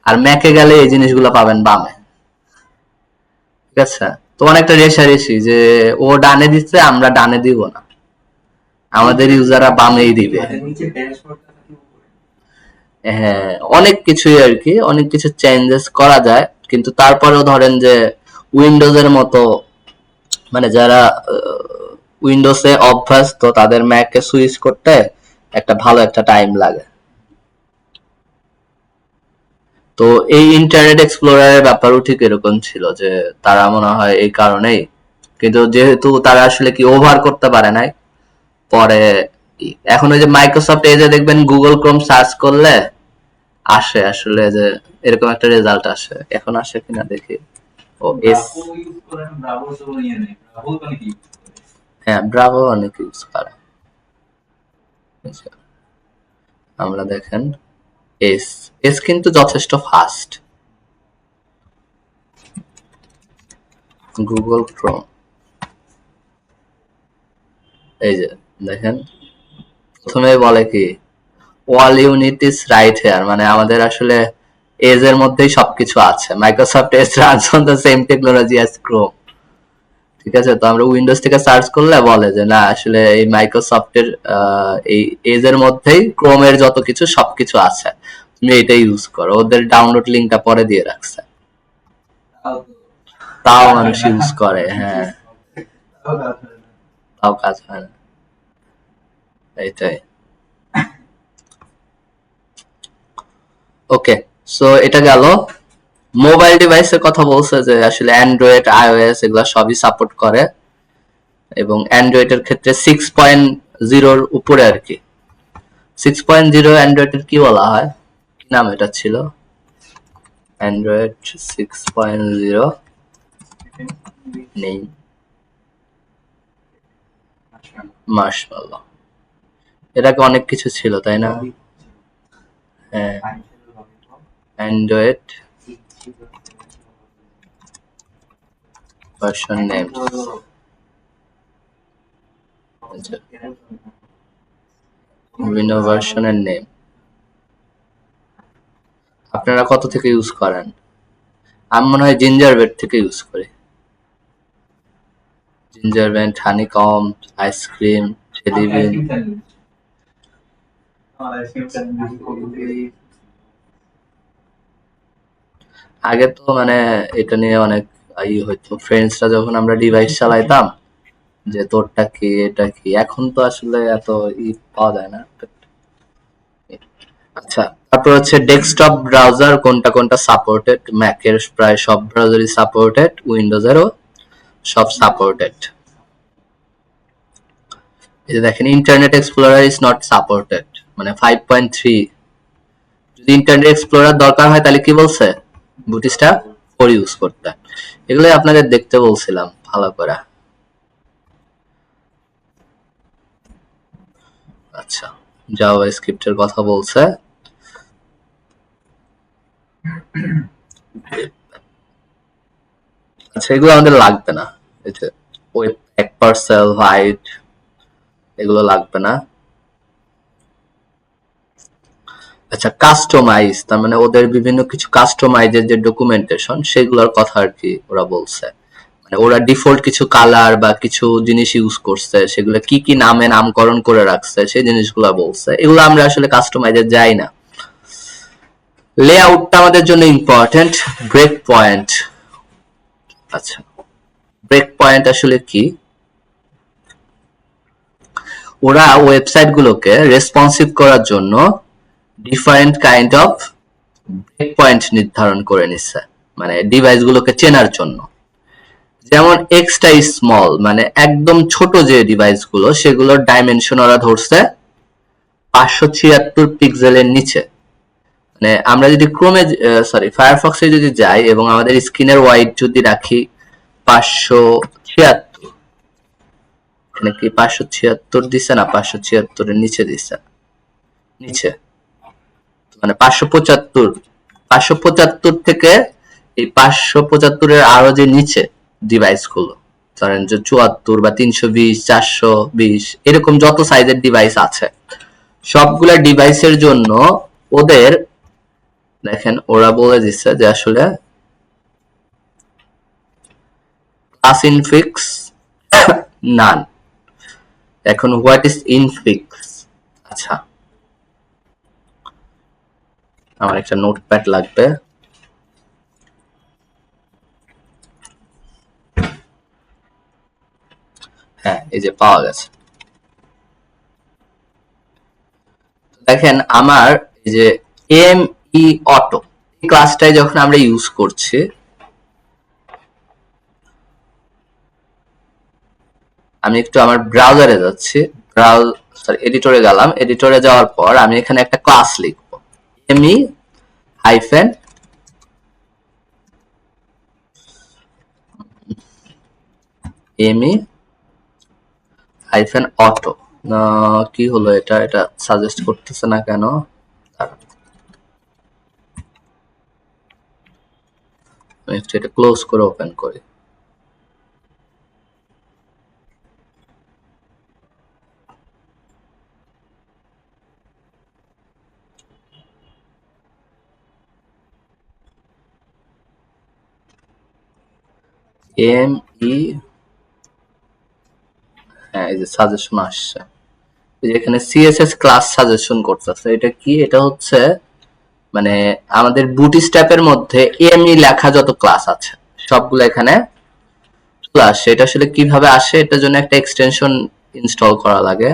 A: আর ম্যাকে গেলে এই জিনিসগুলো পাবেন বামে। ঠিক আছে, তো অনেকটা রেষারেষি যে ও ডানে দিচ্ছে আমরা ডানে দিব না, আমাদের ইউজাররা বামেই দিবে। হ্যাঁ, অনেক কিছুই আর কি, অনেক কিছু চেঞ্জেস করা যায়, কিন্তু তারপরেও ধরেন যে উইন্ডোজের মতো মানে যারা উইন্ডোজে অভ্যস্ত তাদের ম্যাকে সুইচ করতে একটা ভালো একটা টাইম লাগে। তো এই ইন্টারনেট এক্সপ্লোরারের ব্যাপারও ঠিক এরকম ছিল যে তারা মনে হয় এই কারণেই, কিন্তু যেহেতু তারা আসলে কি ওভার করতে পারে নাই পরে, এখন ওই যে মাইক্রোসফট এজে দেখবেন গুগল ক্রোম সার্চ করলে আসে আসলে যে এরকম একটা রেজাল্ট আসে, এখন আসে কিনা দেখি। ও এস, হ্যাঁ ব্রাভো অনেক ইউজ করে। আমরা দেখেন এস, এস কিন্তু যথেষ্ট ফাস্ট। গুগল ক্রোম, এই যে দেখেন প্রথমে বলে কি all unit is right here, মানে আমাদের আসলে এজ এর মধ্যেই সবকিছু আছে। Microsoft Edge runs on the same technology as Chrome. ঠিক আছে, তো আমরা উইন্ডোজ থেকে সার্চ করলে বলে যে না আসলে এই মাইক্রোসফটের এই এজ এর মধ্যেই ক্রোমের যত কিছু সবকিছু আছে, তুমি এটা ইউজ করো। ওদের ডাউনলোড লিংকটা পরে দিয়ে রাখছে, তাও মানুষ ইউজ করে। হ্যাঁ, তাও কাজ হয় না, এইটাই। ওকে, সো এটা গেল মোবাইল ডিভাইসের কথা। বলছে যে আসলে অ্যান্ড্রয়েড, আইওএস এগুলো সবই সাপোর্ট করে, এবং অ্যান্ড্রয়েড এর ক্ষেত্রে 6.0 উপরে আর কি। 6.0 অ্যান্ড্রয়েড এর কি বলা হয়, কি নাম এটা ছিল? অ্যান্ড্রয়েড 6.0 নেই, মার্শমেলো, এটাকে অনেক কিছু ছিল তাই না? হ্যাঁ, অ্যান্ড্রয়েড ভার্সন নেম, বিভিন্ন ভার্সনের নেম। আপনারা কত থেকে ইউজ করেন? আমি মনে হয় জিঞ্জারবেড থেকে ইউজ করি। জিঞ্জারবেড, হানিকম, আইসক্রিম, জেলিবিন। আগে তো মানে এটা নিয়ে অনেক হইতো, ফ্রেন্ডসরা যখন আমরা ডিভাইস চালাইতাম যে তোরটা কি এটা কি, এখন তো আসলে এত পাওয়া যায় না। আচ্ছা, তারপর হচ্ছে ডেস্কটপ ব্রাউজার কোনটা কোনটা সাপোর্টেড। ম্যাকের প্রায় সব ব্রাউজারই সাপোর্টেড, উইন্ডোজেরও সব সাপোর্টেড। এই যে দেখেন internet explorer is not supported, মানে 5.3। যদি ইন্টারনেট এক্সপ্লোরার দরকার হয় তাহলে কি বলছে, বুটস্ট্র্যাপ 4 ইউজ করতে। এগুলোই আপনাদের দেখতে বলছিলাম ভালো করে। আচ্ছা, জাভাস্ক্রিপ্টের কথা বলছে। আচ্ছা, এগুলো আমাদের লাগবে না, এই যে ওয়েব পার্সেল হোয়াইট এগুলো লাগবে না। আচ্ছা, কাস্টমাইজ, তার মানে ওদের বিভিন্ন কিছু কাস্টমাইজের যে ডকুমেন্টেশন সেগুলোর কথা আর কি ওরা বলছে। মানে ওরা ডিফল্ট কিছু কালার বা কিছু জিনিস ইউজ করছে, সেগুলো কি কি নামে নামকরণ করে রাখছে সেই জিনিসগুলো বলছে। এগুলো আমরা আসলে কাস্টমাইজে যাই না। লেআউটটা আমাদের জন্য ইম্পর্টেন্ট। ব্রেক পয়েন্ট, আচ্ছা ব্রেক পয়েন্ট আসলে কি? ওরা ওয়েবসাইট গুলোকে রেসপন্সিভ করার জন্য different kind of break point নির্ধারণ করে নিচ্ছে, মানে ডিভাইস গুলোকে চেনার জন্য। যেমন এক্সট্রা স্মল মানে একদম ছোট যে ডিভাইস গুলো সেগুলোর ডাইমেনশন ওরা ধরছে 576 পিক্সেলের নিচে। মানে আমরা যদি ক্রোমে ফায়ারফক্সে যদি যাই এবং আমাদের স্ক্রিনের ওয়াইড যদি রাখি 576, এখানে কি 576 দিছে না 576 এর নিচে দিছে, নিচে মানে 575 থেকে এই 575 এর আরো যে নিচে ডিভাইস গুলো ধরেন যে 74 বা 320 420 এরকম যত সাইজের ডিভাইস আছে সবগুলা ডিভাইসের জন্য ওদের দেখেন ওরা বলে দিচ্ছে যে আসলে ক্লাস ইনফিক্স নান। এখন হোয়াট ইজ ইনফিক্স? আচ্ছা আমার একটা নোটপ্যাড লাগবে। হ্যাঁ এই যে পাওয়া গেছে। দেখেন আমার এই যে এমই অটো এই ক্লাসটাই যখন আমরা ইউজ করছি আমি একটু আমার ব্রাউজারে যাচ্ছি, এডিটরে গেলাম, এডিটরে যাওয়ার পর আমি এখানে একটা ক্লাস লিখব ME hyphen ME hyphen auto. কি হলো এটা? এটা সাজেস্ট করতেছে না কেন? আমি একটু এটা ক্লোজ করে ওপেন করি। এমই হ্যাঁ এই যে সাজেশন আসছে, এখানে সিএসএস ক্লাস সাজেশন করতেছে। এটা কি? এটা হচ্ছে মানে আমাদের বুটস্ট্র্যাপের মধ্যে এমই লেখা যত ক্লাস আছে সবগুলো এখানে ক্লাস। এটা আসলে কিভাবে আসে? এটার জন্য একটা এক্সটেনশন ইনস্টল করা লাগে।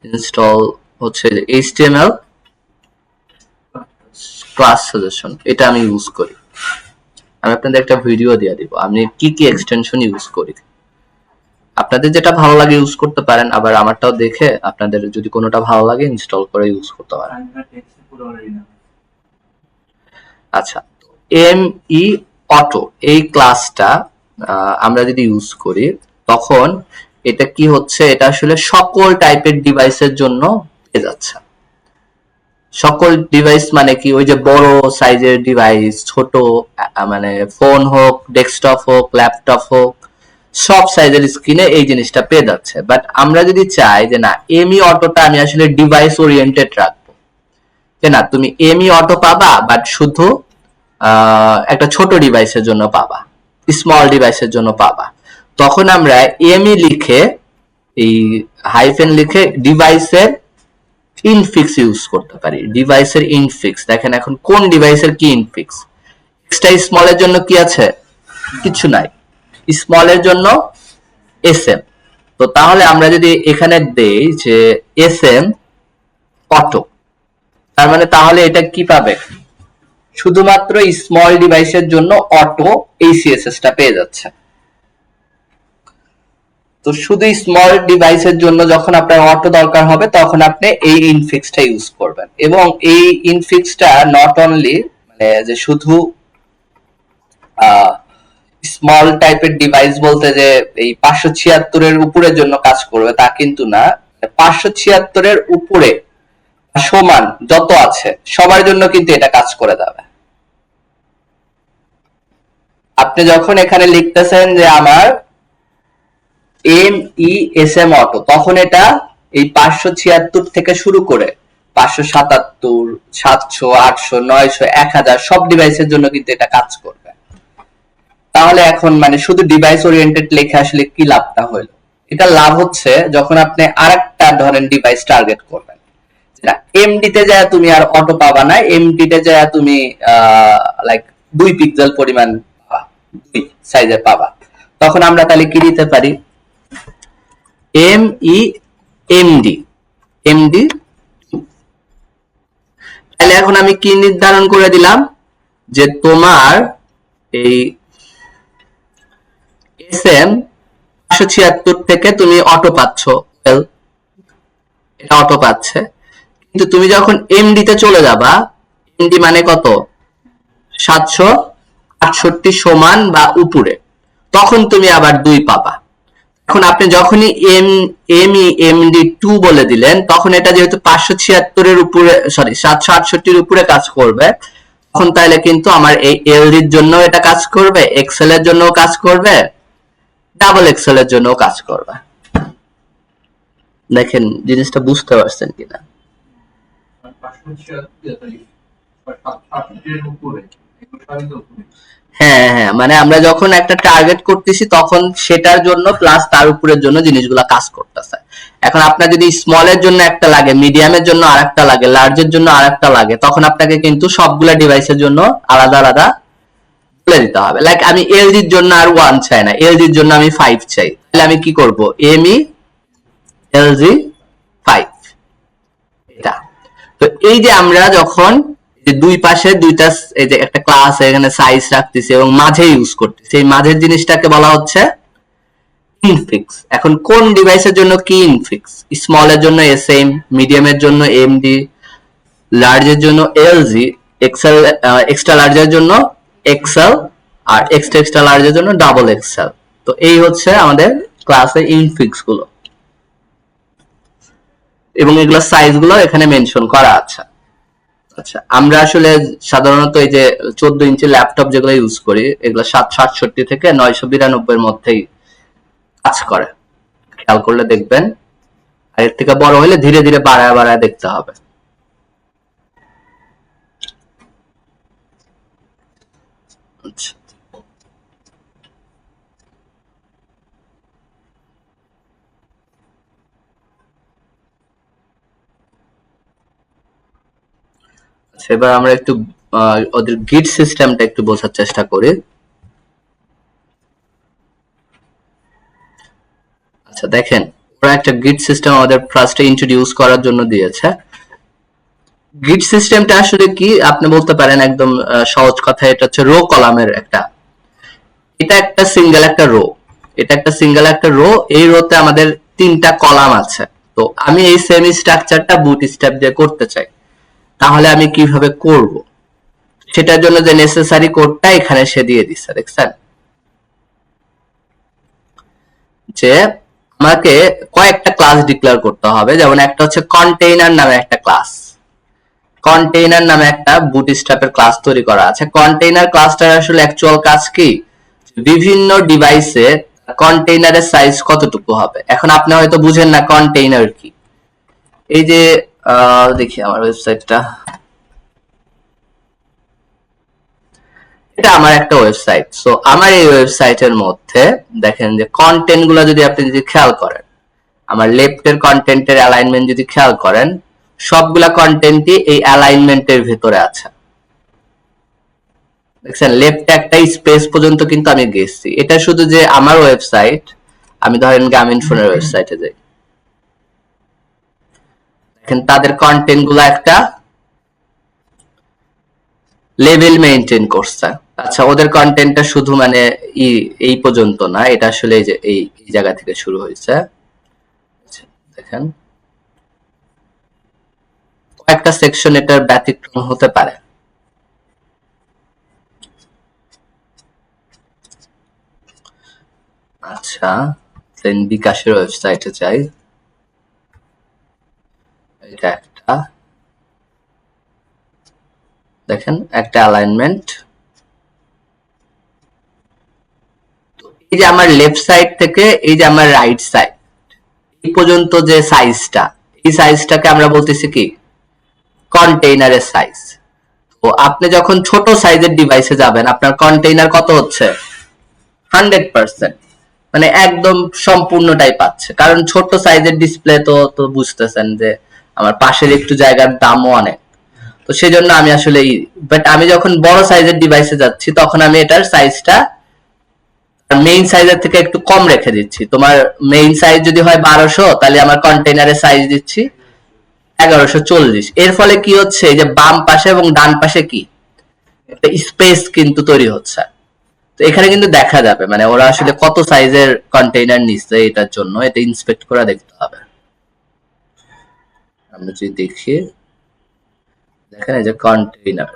A: ইনস্টল হচ্ছে এইচটিএমএল ক্লাস সাজেশন, এটা আমি ইউজ করি। আমি আপনাদের একটা ভিডিও দিয়ে দিব আমি কি কি এক্সটেনশন ইউজ করি। আপনাদের যেটা ভালো লাগে ইউজ করতে পারেন, আবার আমারটাও দেখে আপনাদের যদি কোনোটা ভালো লাগে ইনস্টল করে ইউজ করতে পারেন। আচ্ছা এমই অটো এই ক্লাসটা আমরা যদি ইউজ করি তখন এটা কি হচ্ছে? এটা আসলে সকল টাইপের ডিভাইসের জন্য পেয়ে যাচ্ছে। সকল ডিভাইস মানে কি? ওই যে বড় সাইজের ডিভাইস, ছোট মানে ফোন হোক, ডেস্কটপ হোক, ল্যাপটপ হোক, সব সাইজের স্ক্রিনে এই জিনিসটা পেয়ে যাচ্ছে। বাট আমরা যদি চাই যে না এমই অটোটা আমি আসলে ডিভাইস ওরিয়েন্টেড রাখবো, যে না তুমি এমই অটো পাবা বাট শুধু একটা ছোট ডিভাইসের জন্য পাবা, স্মল ডিভাইসের জন্য পাবা, তখন আমরা এমই লিখে এই হাইফেন লিখে ডিভাইসের ইনফিক্স ইউজ করতে পারি। ডিভাইসের ইনফিক্স দেখেন এখন কোন ডিভাইসের কি ইনফিক্স। এক্সট্রা স্মলের জন্য কি আছে? কিছু নাই। স্মলের জন্য এসএম। তো তাহলে আমরা যদি এখানে দেই যে এসএম অটো, তার মানে তাহলে এটা কি পাবে? শুধুমাত্র স্মল ডিভাইসের জন্য অটো এই সিএসএসটা পেয়ে যাচ্ছে। তো শুধু স্মল ডিভাইসের জন্য যখন আপনার অটো দরকার হবে তখন আপনি এই ইনফিক্সটা ইউজ করবেন। এবং এই ইনফিক্সটা নট অনলি মানে যে শুধু স্মল টাইপের ডিভাইস বলতে যে এই 576 এর উপরের জন্য কাজ করবে তা কিন্তু না। 576 এর উপরে সমান যত আছে সবার জন্য কিন্তু এটা কাজ করে যাবে। আপনি যখন এখানে লিখতেছেন যে আমার এমইএসএম অটো, তখন এটা এই 576 থেকে শুরু করে 577, 700, 800, 900, 1000 সব ডিভাইসের জন্য কিন্তু এটা কাজ করবে। তাহলে এখন মানে শুধু ডিভাইস ওরিয়েন্টেড লেখে আসলে কি লাভটা হলো? এটা লাভ হচ্ছে যখন আপনি আরেকটা ধরেন ডিভাইস টার্গেট করবেন, এমডি তে যায় তুমি আর অটো পাবা না, এমডি তে যায় তুমি লাইক 2 পিক্সেল পরিমাণ পাবা, 2 সাইজের পাবা। তখন আমরা তাহলে কি দিতে পারি? এমডি তাহলে এখন আমি কি নির্ধারণ করে দিলাম যে তোমার এই সেম 576 থেকে তুমি অটো পাচ্ছ, এটা অটো পাচ্ছে, কিন্তু তুমি যখন এমডি তে চলে যাবা, এমডি মানে কত 768 সমান বা উপরে, তখন তুমি আবার 2 পাবা। এখন আপনি যখনই এমডি 2 বলে দিলেন, তখন এটা যেহেতু 576 এর উপরে, সরি 768 এর উপরে কাজ করবে, তখন তাহলে কিন্তু আমার এই এলডির জন্য এটা কাজ করবে, এক্সেল এর জন্য কাজ করবে, ডাবল এক্সেল এর জন্য কাজ করবে। দেখেন জিনিসটা বুঝতে পারছেন কিনা?
B: 576 এর উপরে, 21 উপরে।
A: হ্যাঁ হ্যাঁ, মানে আমরা যখন একটা টার্গেট করতেছি তখন সেটার জন্য প্লাস তার উপরের জন্য জিনিসগুলা কাজ করতেছে। এখন আপনার যদি স্মলের জন্য একটা লাগে, মিডিয়ামের জন্য আরেকটা লাগে, লার্জের জন্য আরেকটা লাগে, তখন আপনাকে কিন্তু সবগুলা ডিভাইসের জন্য আলাদা আলাদা বলে দিতে হবে। লাইক আমি এলজির জন্য আর 1 চাই না, এলজির জন্য আমি 5 চাই, তাহলে আমি কি করব, এমই এলজি 5, এটা। তো এই যে আমরা যখন যে দুই পাশে দুইটা, এই যে একটা ক্লাস এখানে সাইজ রাখতেছি এবং মাঝে ইউজ করতেছি, এই মাঝের জিনিসটাকে বলা হচ্ছে ইনফিক্স। এখন কোন ডিভাইসের জন্য কি ইনফিক্স? স্মলের জন্য এসএম, মিডিয়ামের জন্য এমডি, লার্জের জন্য এলজি, এক্সেল এক্সট্রা লার্জের জন্য এক্সেল, আর এক্সট্রা এক্সট্রা লার্জের জন্য ডাবল এক্সেল। তো এই হচ্ছে আমাদের ক্লাসের ইনফিক্স গুলো, এবং এগুলোর সাইজ গুলো এখানে মেনশন করা আছে। আচ্ছা, আমরা আসলে সাধারণত এই যে 14 ইঞ্চি ল্যাপটপ যেগুলো ইউজ করি, এগুলো 768 থেকে 992 এর মধ্যেই কাজ করে, খেয়াল করলে দেখবেন। আর এর থেকে বড় হলে ধীরে ধীরে বাড়ায় বাড়ায় দেখতে হবে। আচ্ছা, এবার আমরা একটু ওদের গিট সিস্টেমটা একটু বোঝার চেষ্টা করি। আচ্ছা দেখেন, ওরা একটা গিট সিস্টেম আমাদের ফার্স্টে ইন্ট্রোডিউস করার জন্য দিয়েছে। গিট সিস্টেমটা আসলে কি আপনি বলতে পারেন একদম সহজ কথায়, এটা হচ্ছে রো কলামের একটা, এটা একটা সিঙ্গেল একটা রো, এটা একটা সিঙ্গেল একটা রো, এই রোতে আমাদের 3টা কলাম আছে। তো আমি এই সেমি স্ট্রাকচারটা বুটস্ট্র্যাপ দিয়ে করতে চাই, তাহলে আমি কিভাবে করব, সেটার জন্য যে নেসেসারি কোডটা এখানে সে দিয়ে দিচ্ছে, দেখছেন যে আমাকে কয়েকটা ক্লাস ডিক্লেয়ার করতে হবে। যেমন একটা হচ্ছে কন্টেইনার নামে একটা ক্লাস, কন্টেইনার নামে একটা বুটস্ট্র্যাপের ক্লাস তৈরি করা আছে। কন্টেইনার ক্লাসটার আসলে অ্যাকচুয়াল কাজ কি, বিভিন্ন ডিভাইসে কন্টেইনারের সাইজ কতটুকু হবে। এখন আপনি হয়তো বুঝেন না কন্টেইনার কি। এই যে দেখি আমার ওয়েবসাইটটা, এটা আমার একটা ওয়েবসাইট। সো আমার এই ওয়েবসাইটের মধ্যে দেখেন যে কন্টেন্ট গুলো যদি আপনি যদি খেয়াল করেন, আমার লেফটের কন্টেন্টের অ্যালাইনমেন্ট যদি খেয়াল করেন, সবগুলা কন্টেন্টই এই অ্যালাইনমেন্টের ভিতরে আছে। দেখছেন লেফটে একটা স্পেস পর্যন্ত কিন্তু আমি গেছি। এটা শুধু যে আমার ওয়েবসাইট, আমি ধরেন গ্রামীণ ফোনের ওয়েবসাইটে যাই, দেখেন তাদের কন্টেন্ট গুলা একটা লেভেল মেইনটেইন করছে। আচ্ছা, ওদের কন্টেন্টটা শুধু মানে এই পর্যন্ত না, এটা আসলে এই যে এই জায়গা থেকে শুরু হয়েছে। দেখেন কয়েকটা সেকশন এটার ব্যতিক্রম হতে পারে। আচ্ছা, দেন বিকাশের ওয়েবসাইটে যাই, এটা একটা দেখেন একটা অ্যালাইনমেন্ট। এই যে আমার লেফট সাইড থেকে এই যে আমার রাইট সাইড এই পর্যন্ত যে সাইজটা, এই সাইজটাকে আমরা বলতেছি কি কন্টেইনারের সাইজ। তো আপনি যখন ছোট সাইজের ডিভাইসে যাবেন, আপনার কন্টেইনার কত হচ্ছে 100%, মানে একদম সম্পূর্ণটাই পাচ্ছে। কারণ ছোট সাইজের ডিসপ্লে তো বুঝতেছেন যে আমার পাশের একটু জায়গার দামও অনেক, তো সেজন্য আমি আসলে বাট আমি যখন বড় সাইজের ডিভাইসে যাচ্ছি তখন আমি এটার সাইজটা মেইন সাইজের থেকে একটু কম রেখে দিচ্ছি। তোমার মেইন সাইজ যদি হয় 1200, তাহলে আমার কন্টেইনারের সাইজ দিচ্ছি 1140। এর ফলে কি হচ্ছে, এই যে বাম পাশে এবং ডান পাশে কি একটা স্পেস কিন্তু তৈরি হচ্ছে। তো এখানে কিন্তু দেখা যাবে মানে ওরা আসলে কত সাইজের কন্টেইনার নিচ্ছে, এটার জন্য এটা ইন্সপেক্ট করে দেখতে হবে। আমরা যদি দেখি, দেখেন এই যে কন্টেইনার,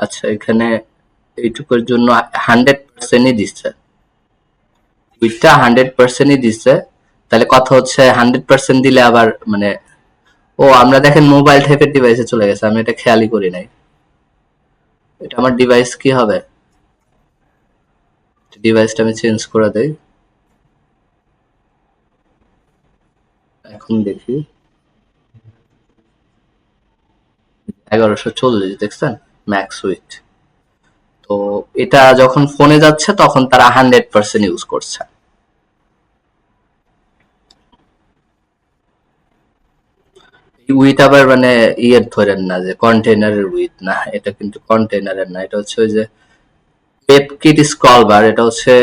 A: আচ্ছা এখানে এইটুকুর জন্য 100%ই দিচ্ছে, উইথটা 100%ই দিচ্ছে। তাহলে কথা হচ্ছে 100% দিলে আবার মানে, ও আমরা দেখেন মোবাইল টাইপের ডিভাইসে চলে গেছে, আমি এটা খেয়ালই করি নাই। এটা আমার ডিভাইস কি হবে, ডিভাইসটা আমি চেঞ্জ করে দেই। এখন দেখি 1140 দেখছেন ম্যাক্স উইথ। তো এটা যখন ফোনে যাচ্ছে তখন তারা 100% ইউজ করছে। উইথ আবার মানে ইয়ের ধরেন না যে কন্টেইনারের উইথ না, এটা কিন্তু কন্টেইনারের না, এটা হচ্ছে ওই যে ওয়েবকিট স্ক্রল বার, এটা হচ্ছে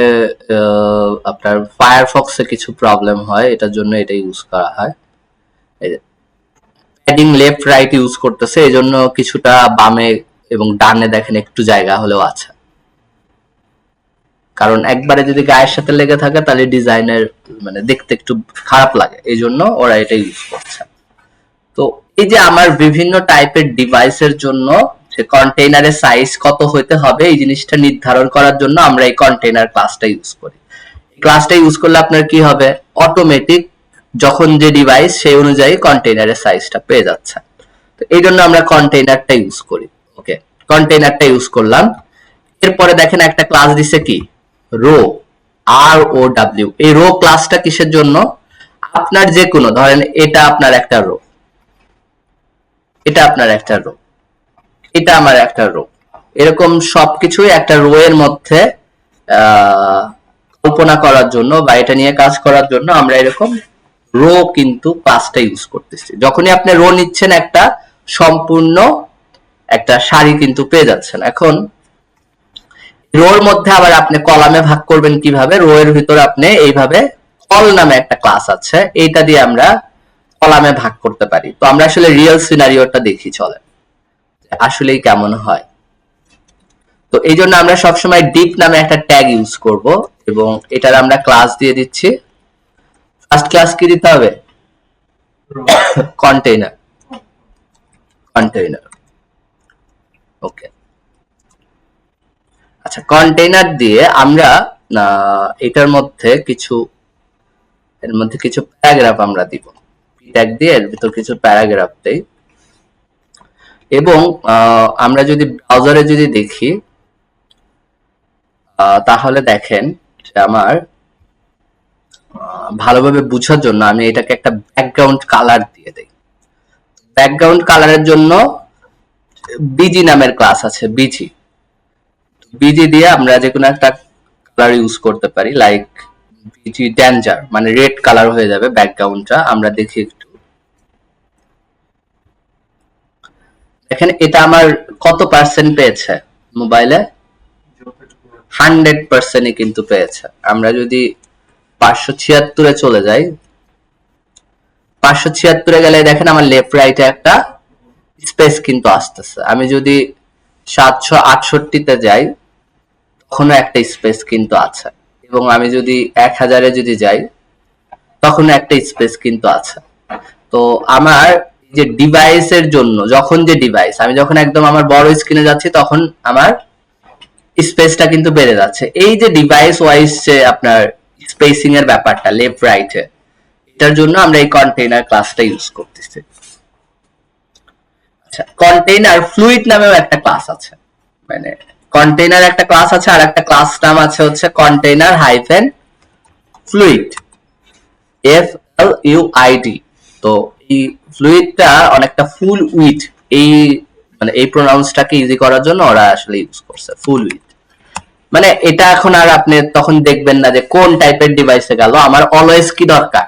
A: আপনার ফায়ারফক্সে কিছু প্রবলেম হয় এটার জন্য এটা ইউজ করা হয়। এই যে প্যাডিং লেফট রাইট ইউজ করতেছে, এই জন্য কিছুটা বামে এবং ডানে দেখেন একটু জায়গা হলেও আছে, কারণ একবারে যদি গায়ের সাথে লেগে থাকে তাহলে ডিজাইনের মানে দেখতে একটু খারাপ লাগে, এই জন্য ওরা এটা ইউজ করছে। তো এই যে আমার বিভিন্ন টাইপের ডিভাইসের জন্য যে কন্টেইনারের সাইজ কত হতে হবে এই জিনিসটা নির্ধারণ করার জন্য আমরা এই কন্টেইনার ক্লাসটা ইউজ করি। এই ক্লাসটা ইউজ করলে আপনার কি হবে, অটোমেটিক যখন যে ডিভাইস সেই অনুযায়ী কন্টেইনারের সাইজটা পেয়ে যাচ্ছে। তো এই জন্য আমরা কন্টেইনারটা ইউজ করি। ওকে, কন্টেইনারটা ইউজ করলাম। এরপরে দেখেন একটা ক্লাস দিছে কি, রো, ROW। এই রো ক্লাসটা কিসের জন্য, আপনার যে কোনো ধরেন এটা আপনার একটা রো, এটা আপনার একটা রো, এটা আমার একটা রো, এরকম সবকিছুই একটা রো এর মধ্যে কল্পনা করার জন্য বা এটা নিয়ে কাজ করার জন্য আমরা এরকম রো কিন্তু ক্লাসটা ইউজ করতেছি। যখনই আপনি রো নিচ্ছেন একটা সম্পূর্ণ একটা সারি কিন্তু পেয়ে যাচ্ছেন। এখন রোর মধ্যে আবার আপনি কলামে ভাগ করবেন কিভাবে, রো এর ভিতরে আপনি এইভাবে কল নামে একটা ক্লাস আছে, এইটা দিয়ে আমরা কলামে ভাগ করতে পারি। তো আমরা আসলে রিয়েল সিনারিওটা দেখি, চলে আসলেই কেমন হয়। তো এই জন্য আমরা সবসময় ডিপ নামে একটা ট্যাগ ইউজ করব এবং এটার আমরা ক্লাস দিয়ে দিচ্ছি। ফার্স্ট ক্লাস কি দিতে হবে, কন্টেইনার, কন্টেইনার। ওকে, আচ্ছা কন্টেইনার দিয়ে আমরা এটার মধ্যে কিছু, এর মধ্যে কিছু প্যারাগ্রাফ আমরা দিব, ট্যাগ দিয়ে এর ভিতর কিছু প্যারাগ্রাফ দেই। এবং আমরা যদি ব্রাউজারে যদি দেখি তাহলে দেখেন যে আমার ভালোভাবে বোঝার জন্য আমি এটাকে একটা ব্যাকগ্রাউন্ড কালার দিয়ে দেই। ব্যাকগ্রাউন্ড কালারের জন্য বিজি নামের ক্লাস আছে, বিজি, বিজি দিয়ে আমরা যে কোনো একটা কালার ইউজ করতে পারি, লাইক বিজি ডেঞ্জার, মানে রেড কালার হয়ে যাবে ব্যাকগ্রাউন্ডটা। আমরা দেখি একটু, দেখেন এটা আমার কত পার্সেন্ট পেয়েছে মোবাইলে, 100%ই কিন্তু পেয়েছে। আমরা যদি 576-এ চলে যাই, 576-এ গেলে দেখেন আমার লেফট রাইটে একটা স্পেস কিন্তু আসতেছে। আমি যদি 768-তে যাই তখনও একটা স্পেস কিন্তু আছে, এবং আমি যদি 1000-এ যদি যাই তখনও একটা স্পেস কিন্তু আছে। তো আমার যে ডিভাইসের জন্য, যখন যে ডিভাইস আমি যখন একদম আমার বড় স্ক্রিনে যাচ্ছি তখন আমার স্পেসটা কিন্তু বেড়ে যাচ্ছে। এই যে ডিভাইস ওয়াইজ যে আপনার স্পেসিং এর ব্যাপারটা লেফট রাইটে, এটার জন্য আমরা এই কন্টেইনার ক্লাসটা ইউজ করতেছি। আচ্ছা, কন্টেইনার ফ্লুইড নামেও একটা ক্লাস আছে, মানে কন্টেইনার একটা ক্লাস আছে আর একটা ক্লাস নাম আছে হচ্ছে কন্টেইনার হাইফেন ফ্লুইড, FLUID। তো এই ফ্লুইডটা অনেকটা ফুল উইড, এই মানে এই প্রোনাউন্সটাকে ইজি করার জন্য ওরা আসলে ইউজ করছে ফুল উইড। মানে এটা এখন আর আপনি তখন দেখবেন না যে কোন টাইপের ডিভাইসে গেল, আমার অলওয়েজ কি দরকার,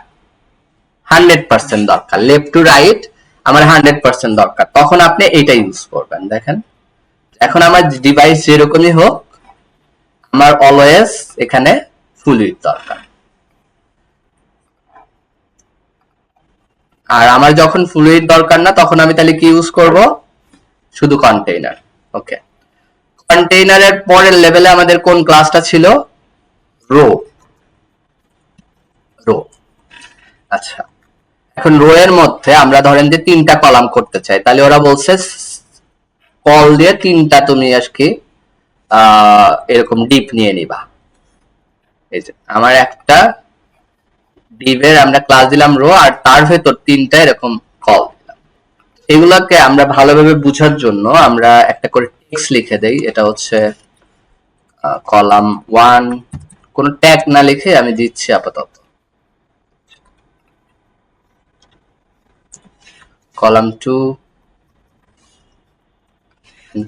A: 100% দরকার, লেফট টু রাইট আমার 100% দরকার, তখন আপনি এটা ইউজ করবেন। দেখেন এখন আমার ডিভাইস যেরকমই হোক আমার অলওয়েজ এখানে ফুল উইড দরকার। আর আমার যখন ফুল উইড দরকার না তখন আমি তাহলে কি ইউজ করব, শুধু কন্টেইনার। ওকে, কন্টেইনারের পরের লেভেলে আমাদের কোন ক্লাসটা ছিল, রো। রো, আচ্ছা এখন রো এর মধ্যে আমরা ধরেন যে 3টা কলাম করতে চাই, তাহলে ওরা বলছে কল দিয়ে 3টা তুমি আজকে এরকম ডিপ নিয়ে নিবা। এই যে আমার একটা ডিপের আমরা ক্লাস দিলাম রো, আর তার ভেতর 3টা এরকম কল দিলাম। এগুলোকে আমরা ভালোভাবে বোঝার জন্য আমরা একটা করে টেক্সট লিখে দেই। এটা হচ্ছে কলাম 1, কোন ট্যাগ না লিখে আমি দিচ্ছি আপাতত কলাম 2,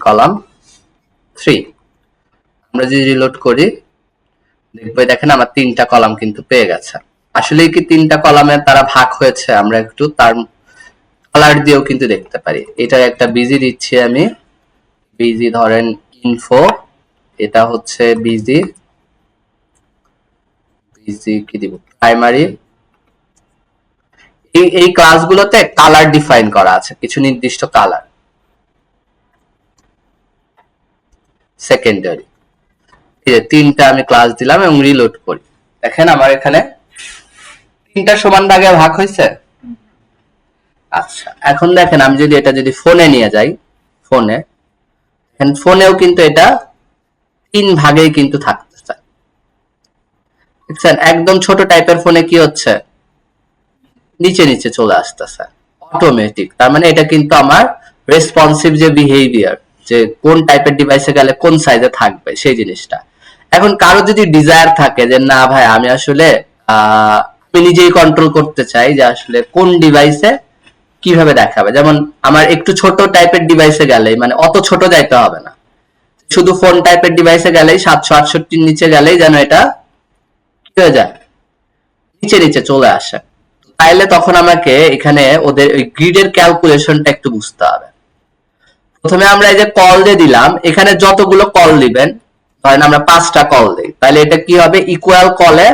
A: কলাম 3। আমরা যদি রিলোড করি দেখবো দেখেন আমার 3টা কলাম কিন্তু পেয়ে গেছে। আসলে কি 3টা কলামে তারা ভাগ হয়েছে, আমরা একটু তার কালার দিয়েও কিন্তু দেখতে পারি। এটা একটা বিজি দিচ্ছি আমি, বিজি ধরেন ইনফো, এটা হচ্ছে বিজি কি দিব, প্রাইমারি। এই ক্লাসগুলোতে কালার ডিফাইন করা আছে, কিছু নির্দিষ্ট কালার। সেকেন্ডারি, এই যে 3টা আমি ক্লাস দিলাম এবং রিলোড করি, দেখেন আমার এখানে 3টা সমান ভাগে ভাগ হয়েছে। আচ্ছা এখন দেখেন আমি যদি এটা যদি ফোনে নিয়ে যাই, ফোনেও কিন্তু এটা 3 ভাগেই কিন্তু থাকতেছে। দেখছেন একদম ছোট টাইপের ফোনে কি হচ্ছে, নিচে নিচে চলে আসতেছে অটোমেটিক। তার মানে এটা কিন্তু আমার রেসপন্সিভ যে বিহেভিয়ার, যে কোন টাইপের ডিভাইসে গেলে কোন সাইজে থাকবে সেই জিনিসটা। এখন কারো যদি ডিজায়ার থাকে যে না ভাই আমি আসলে আমি নিজেই কন্ট্রোল করতে চাই যে আসলে কোন ডিভাইসে কিভাবে দেখাবে, যেমন আমার একটু ছোট টাইপের ডিভাইসে গেলেই, মানে অত ছোট যাইতে হবে না, শুধু ফোন টাইপের ডিভাইসে গেলেই 768 নিচে গেলেই যেন এটা কি হয়ে যায়, নিচে নিচে চলে আসে। তাইলে তখন আমাকে এখানে ওদের ওই গ্রিডের ক্যালকুলেশনটা একটু বুঝতে হবে। প্রথমে আমরা এই যে কল দিয়ে দিলাম, এখানে যতগুলো কল দিবেন, ধরেন আমরা 5টা কল দিই, তাহলে এটা কি হবে, ইকুয়াল কলে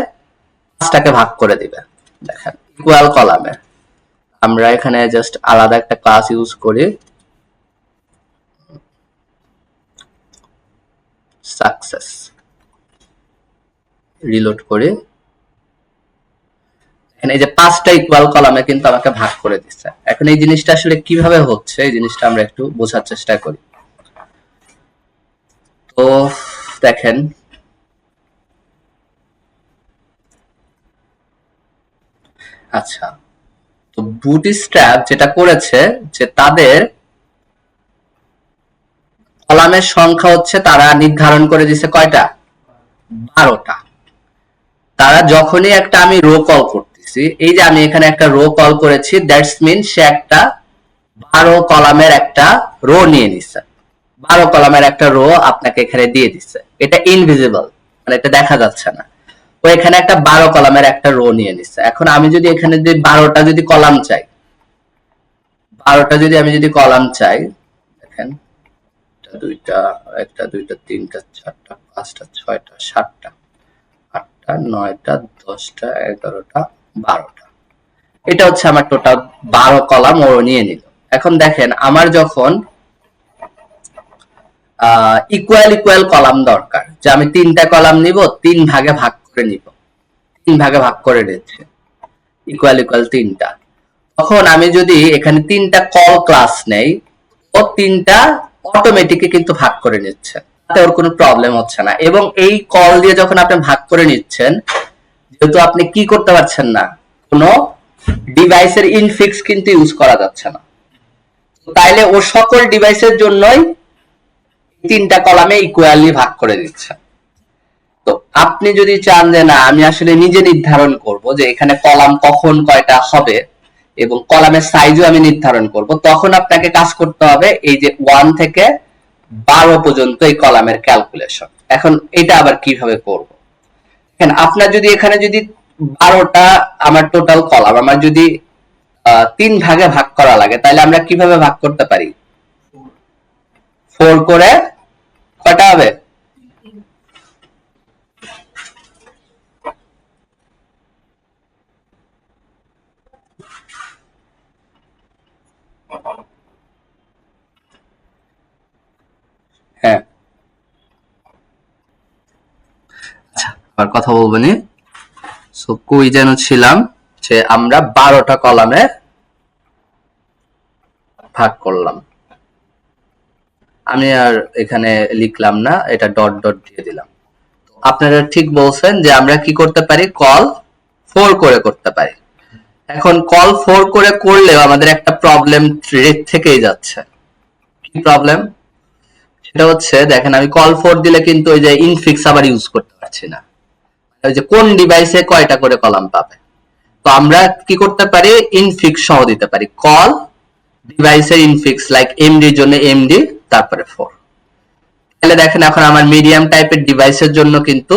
A: 5টাকে ভাগ করে দিবে। দেখেন ইকুয়াল কলামে আমরা এখানে জাস্ট আলাদা একটা ক্লাস ইউজ করি, সাকসেস, রিলোড করি, এখানে এই যে 5টা ইকুয়াল কলামে কিন্তু আমাকে ভাগ করে দিচ্ছে। এখন এই জিনিসটা আসলে কিভাবে হচ্ছে এই জিনিসটা আমরা একটু বোঝার চেষ্টা করি। তো দেখেন আচ্ছা, তো বুটস্ট্র্যাপ যেটা করেছে যে তাদের কলামের সংখ্যা হচ্ছে তারা নির্ধারণ করে দিছে কয়টা, 12টা। তারা যখনই একটা আমি রো কল করতেছি, এই যে আমি এখানে একটা রো কল করেছি, দ্যাটস মিন সে একটা 12 কলামের একটা রো নিয়ে নিছে, 12 কলামের একটা রো আপনাকে এখানে দিয়ে দিচ্ছে। এটা ইনভিজিবল, মানে এটা দেখা যাচ্ছে না। ও এখানে একটা 12 কলামের একটা রো নিয়ে নিচ্ছে। এখন আমি যদি এখানে যদি 12টা যদি কলাম চাই, 12টা যদি আমি যদি কলাম চাই, দেখেন 2টা 1টা 2টা 3টা 4টা 5টা 6টা 7টা 8টা 9টা 10টা 11টা 12টা, এটা হচ্ছে আমার টোটাল 12 কলাম ও নিয়ে নিল। এখন দেখেন আমার যখন ইকুয়াল ইকুয়াল কলাম দরকার, যে আমি 3টা কলাম নিব, 3 ভাগে ভাগ করে নিব, 3 ভাগে ভাগ করে নিচ্ছি ইকুয়াল ইকুয়াল 3টা। তখন আমি যদি এখানে 3টা কল ক্লাস নেই, ও 3টা অটোমেটিকলি কিন্তু ভাগ করে নিচ্ছে, তাতে ওর কোনো প্রবলেম হচ্ছে না। এবং এই কল দিয়ে যখন আপনি ভাগ করে নিচ্ছেন, যেহেতু আপনি কি করতে পারছেন না, কোনো ডিভাইসের ইনফিক্স কিন্তু ইউজ করা যাচ্ছে না, তাইলে ও সকল ডিভাইসের জন্যই 3টা কলামে ইকুয়ালি ভাগ করে দিচ্ছে। তো আপনি যদি চান যে না আমি আসলে নিজে নির্ধারণ করব যে এখানে কলাম কখন কয়টা হবে এবং কলামের সাইজও আমি নির্ধারণ করব, তখন আপনাকে কাজ করতে হবে এই যে 1 থেকে 12 পর্যন্ত এই কলামের ক্যালকুলেশন। এখন এটা আবার কিভাবে করব? দেখেন আপনার যদি এখানে যদি 12টা আমার টোটাল কলাম আমার যদি 3 ভাগে ভাগ করা লাগে, তাহলে আমরা কিভাবে ভাগ করতে পারি? 4 করে কয়টা হবে? হ্যাঁ, আচ্ছা আবার কথা বলবো নি। সো কই যেন ছিলাম, যে আমরা 12টা কলামে ভাগ করলাম। আমি আর এখানে লিখলাম না, এটা ডট ডট দিয়ে দিলাম। আপনারা ঠিক বলছেন যে আমরা কি করতে পারি, কল 4 করে করতে পারি। এখন কল 4 করে করলেও আমাদের একটা প্রবলেম থেকেই যাচ্ছে। কি প্রবলেম? সেটা হচ্ছে দেখেন আমি কল 4 দিলে কিন্তু ওই যে ইনফিক্স আবার ইউজ করতে পারছি না, ওই যে কোন ডিভাইসে কয়টা করে কলাম পাবে। তো আমরা কি করতে পারি, ইনফিক্স সহ দিতে পারি, কল ডিভাইসের ইনফিক্স লাইক এমডি জন্য এমডি তারপরে 4। তাহলে দেখেন এখন আমার মিডিয়াম টাইপের ডিভাইসের জন্য কিন্তু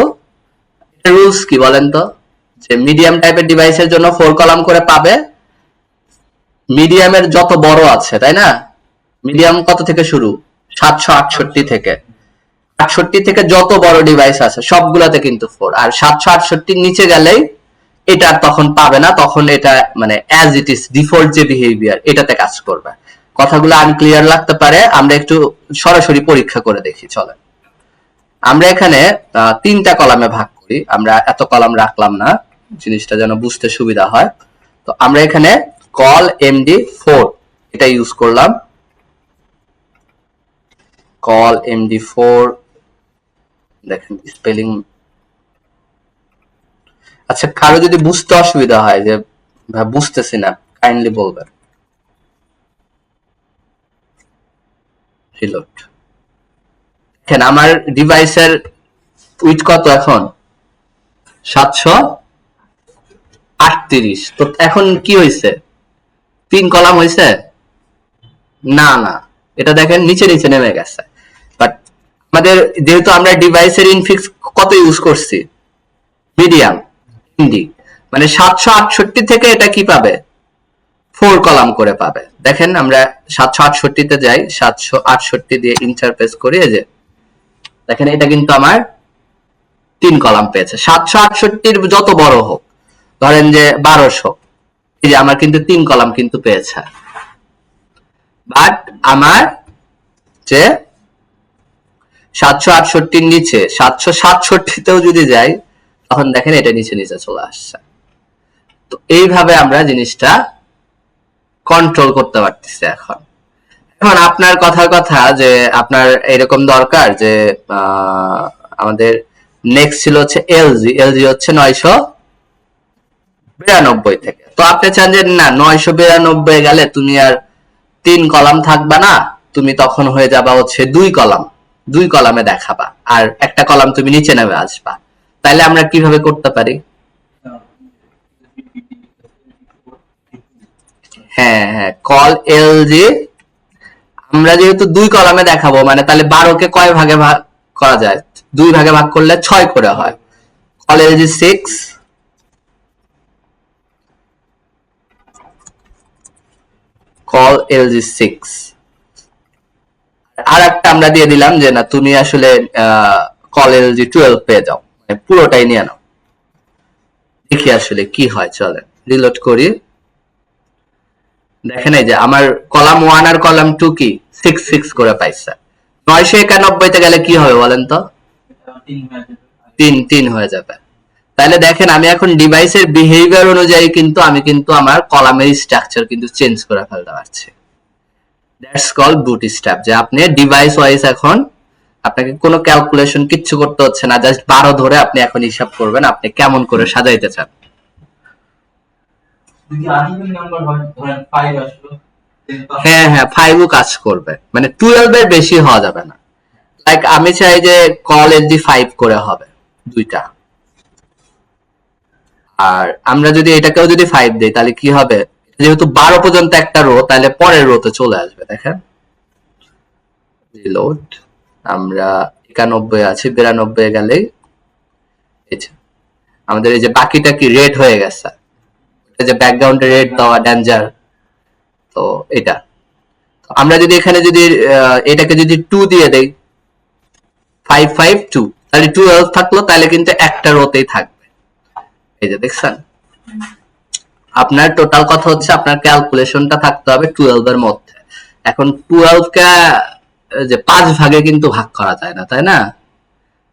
A: রুলস কি বলেন তো, যে মিডিয়াম টাইপের ডিভাইসের জন্য 4 কলাম করে পাবে। মিডিয়ামের যত বড় আছে তাই না, মিডিয়াম কত থেকে শুরু, 768 থেকে, 68 থেকে যত বড় ডিভাইস আছে সবগুলাতে কিন্তু 4। আর 768 নিচে গেলেই এটা তখন পাবে না, তখন এটা মানে অ্যাজ ইট ইজ ডিফল্ট যে বিহেভিয়ার এটাতে কাজ করবে। কথাগুলো আনক্লিয়ার লাগতে পারে, আমরা একটু সরাসরি পরীক্ষা করে দেখি চলেন। আমরা এখানে 3টা কলামে ভাগ করি, আমরা এত কলাম রাখলাম না, জিনিসটা যেন বুঝতে সুবিধা হয়। তো আমরা এখানে কল এমডি 4 এটা ইউজ করলাম, কল এমডি 4। দেখেন স্পেলিং, আচ্ছা কারো যদি বুঝতে অসুবিধা হয় যে বুঝতেছি না, কাইন্ডলি বলবেন। রিলোড। দেখেন আমার ডিভাইসের উইথ কত এখন, 738। তো এখন কি হয়েছে, 3 কলাম হয়েছে না, না এটা দেখেন নিচে নিচে নেমে গেছে। বাট আমাদের যেহেতু আমরা ডিভাইসের ইনফিক্স কত ইউজ করছি, মিডিয়াম এমডি, মানে 768 থেকে এটা কি পাবে, 4 কলাম করে পাবে। দেখেন আমরা 768 তে যাই, 768 দিয়ে ইন্টারফেস করি, এই যে দেখেন এটা কিন্তু আমার 3 কলাম পেয়েছে। 768 যত বড় হোক, ধরেন যে 1200, এই যে আমার কিন্তু 3 কলাম কিন্তু পেয়েছে। বাট আমার যে 768 নিচে 767 তেও যদি যাই, তখন দেখেন এটা নিচে নিচে চলে আসছে। তো এইভাবে আমরা জিনিসটা কন্ট্রোল করতে পারতেছি। এখন এখন আপনার কথার কথা যে আপনার এরকম দরকার যে আমাদের নেক্সট ছিল হচ্ছে এলজি, এলজি হচ্ছে 992 থেকে। তো আপনি চান যে না 992 গেলে তুমি আর 3 কলাম থাকবা না, তুমি তখন হয়ে যাবা হচ্ছে 2 কলাম, 2 কলামে দেখাবা আর একটা কলাম তুমি নিচে নেমে আসবা। তাইলে আমরা কিভাবে করতে পারি? হ্যাঁ হ্যাঁ, কল এলজি আমরা যেহেতু 2 কলামে দেখাবো, মানে তাহলে 12 কে কয় ভাগে ভাগ করা যায়, 2 ভাগে ভাগ করলে 6 করে হয়। Call LG 6, call LG 6। আর একটা আমরা দিয়ে দিলাম যে না তুমি আসলে কল এলজি 12 পেয়ে যাও, মানে পুরোটাই নিয়ে নাও। দেখি আসলে কি হয়, চলেন রিলোড করি। দেখেন এই যে আমার কলাম 1 আর কলাম 2 কি 6 6 করে পাইছে। 991 তে গেলে কি হবে বলেন তো, 3 3 হয়ে যাবে। তাহলে দেখেন আমি এখন ডিভাইসের বিহেভিয়ার অনুযায়ী কিন্তু আমি কিন্তু আমার কলামের স্ট্রাকচার কিন্তু চেঞ্জ করে ফেলতে পারছি। দ্যাটস কল বুটস্ট্র্যাপ, যে আপনি ডিভাইস ওয়াইজ এখন আপনাকে কোনো ক্যালকুলেশন কিচ্ছু করতে হচ্ছে না, জাস্ট 12 ধরে আপনি এখন হিসাব করবেন আপনি কেমন করে সাজাইতে চান।
B: যদি আনইভেন নাম্বার হয়, ধরেন 5 আসলো,
A: হ্যাঁ হ্যাঁ 5ও কাজ করবে, মানে 12 এর বেশি হওয়া যাবে না। লাইক আমি চাই যে কল এলজি 5 করে হবে, দুইটা। আর আমরা যদি এটাকেও যদি 5 দেই তাহলে কি হবে, যেহেতু 12 পর্যন্ত একটা রো, তাহলে পরের রোতে চলে আসবে। দেখেন রিলোড, আমরা 91 আছি, 92 গেলেই আমাদের এই যে বাকিটা কি রেড হয়ে গেছে, এটা যে ব্যাকগ্রাউন্ডে রেড দেওয়া ডেঞ্জার, তো এটা আমরা যদি এখানে যদি এটাকে যদি 2 দিয়ে দেই 552, তাহলে 12 থাকলো, তাহলে কিন্তু একটা রোতেই থাকবে। এই যে দেখছেন, আপনার টোটাল কথা হচ্ছে আপনার ক্যালকুলেশনটা থাকতে হবে 12 এর মধ্যে। এখন 12 কে যে 5 ভাগে কিন্তু ভাগ করা যায় না, তাই না?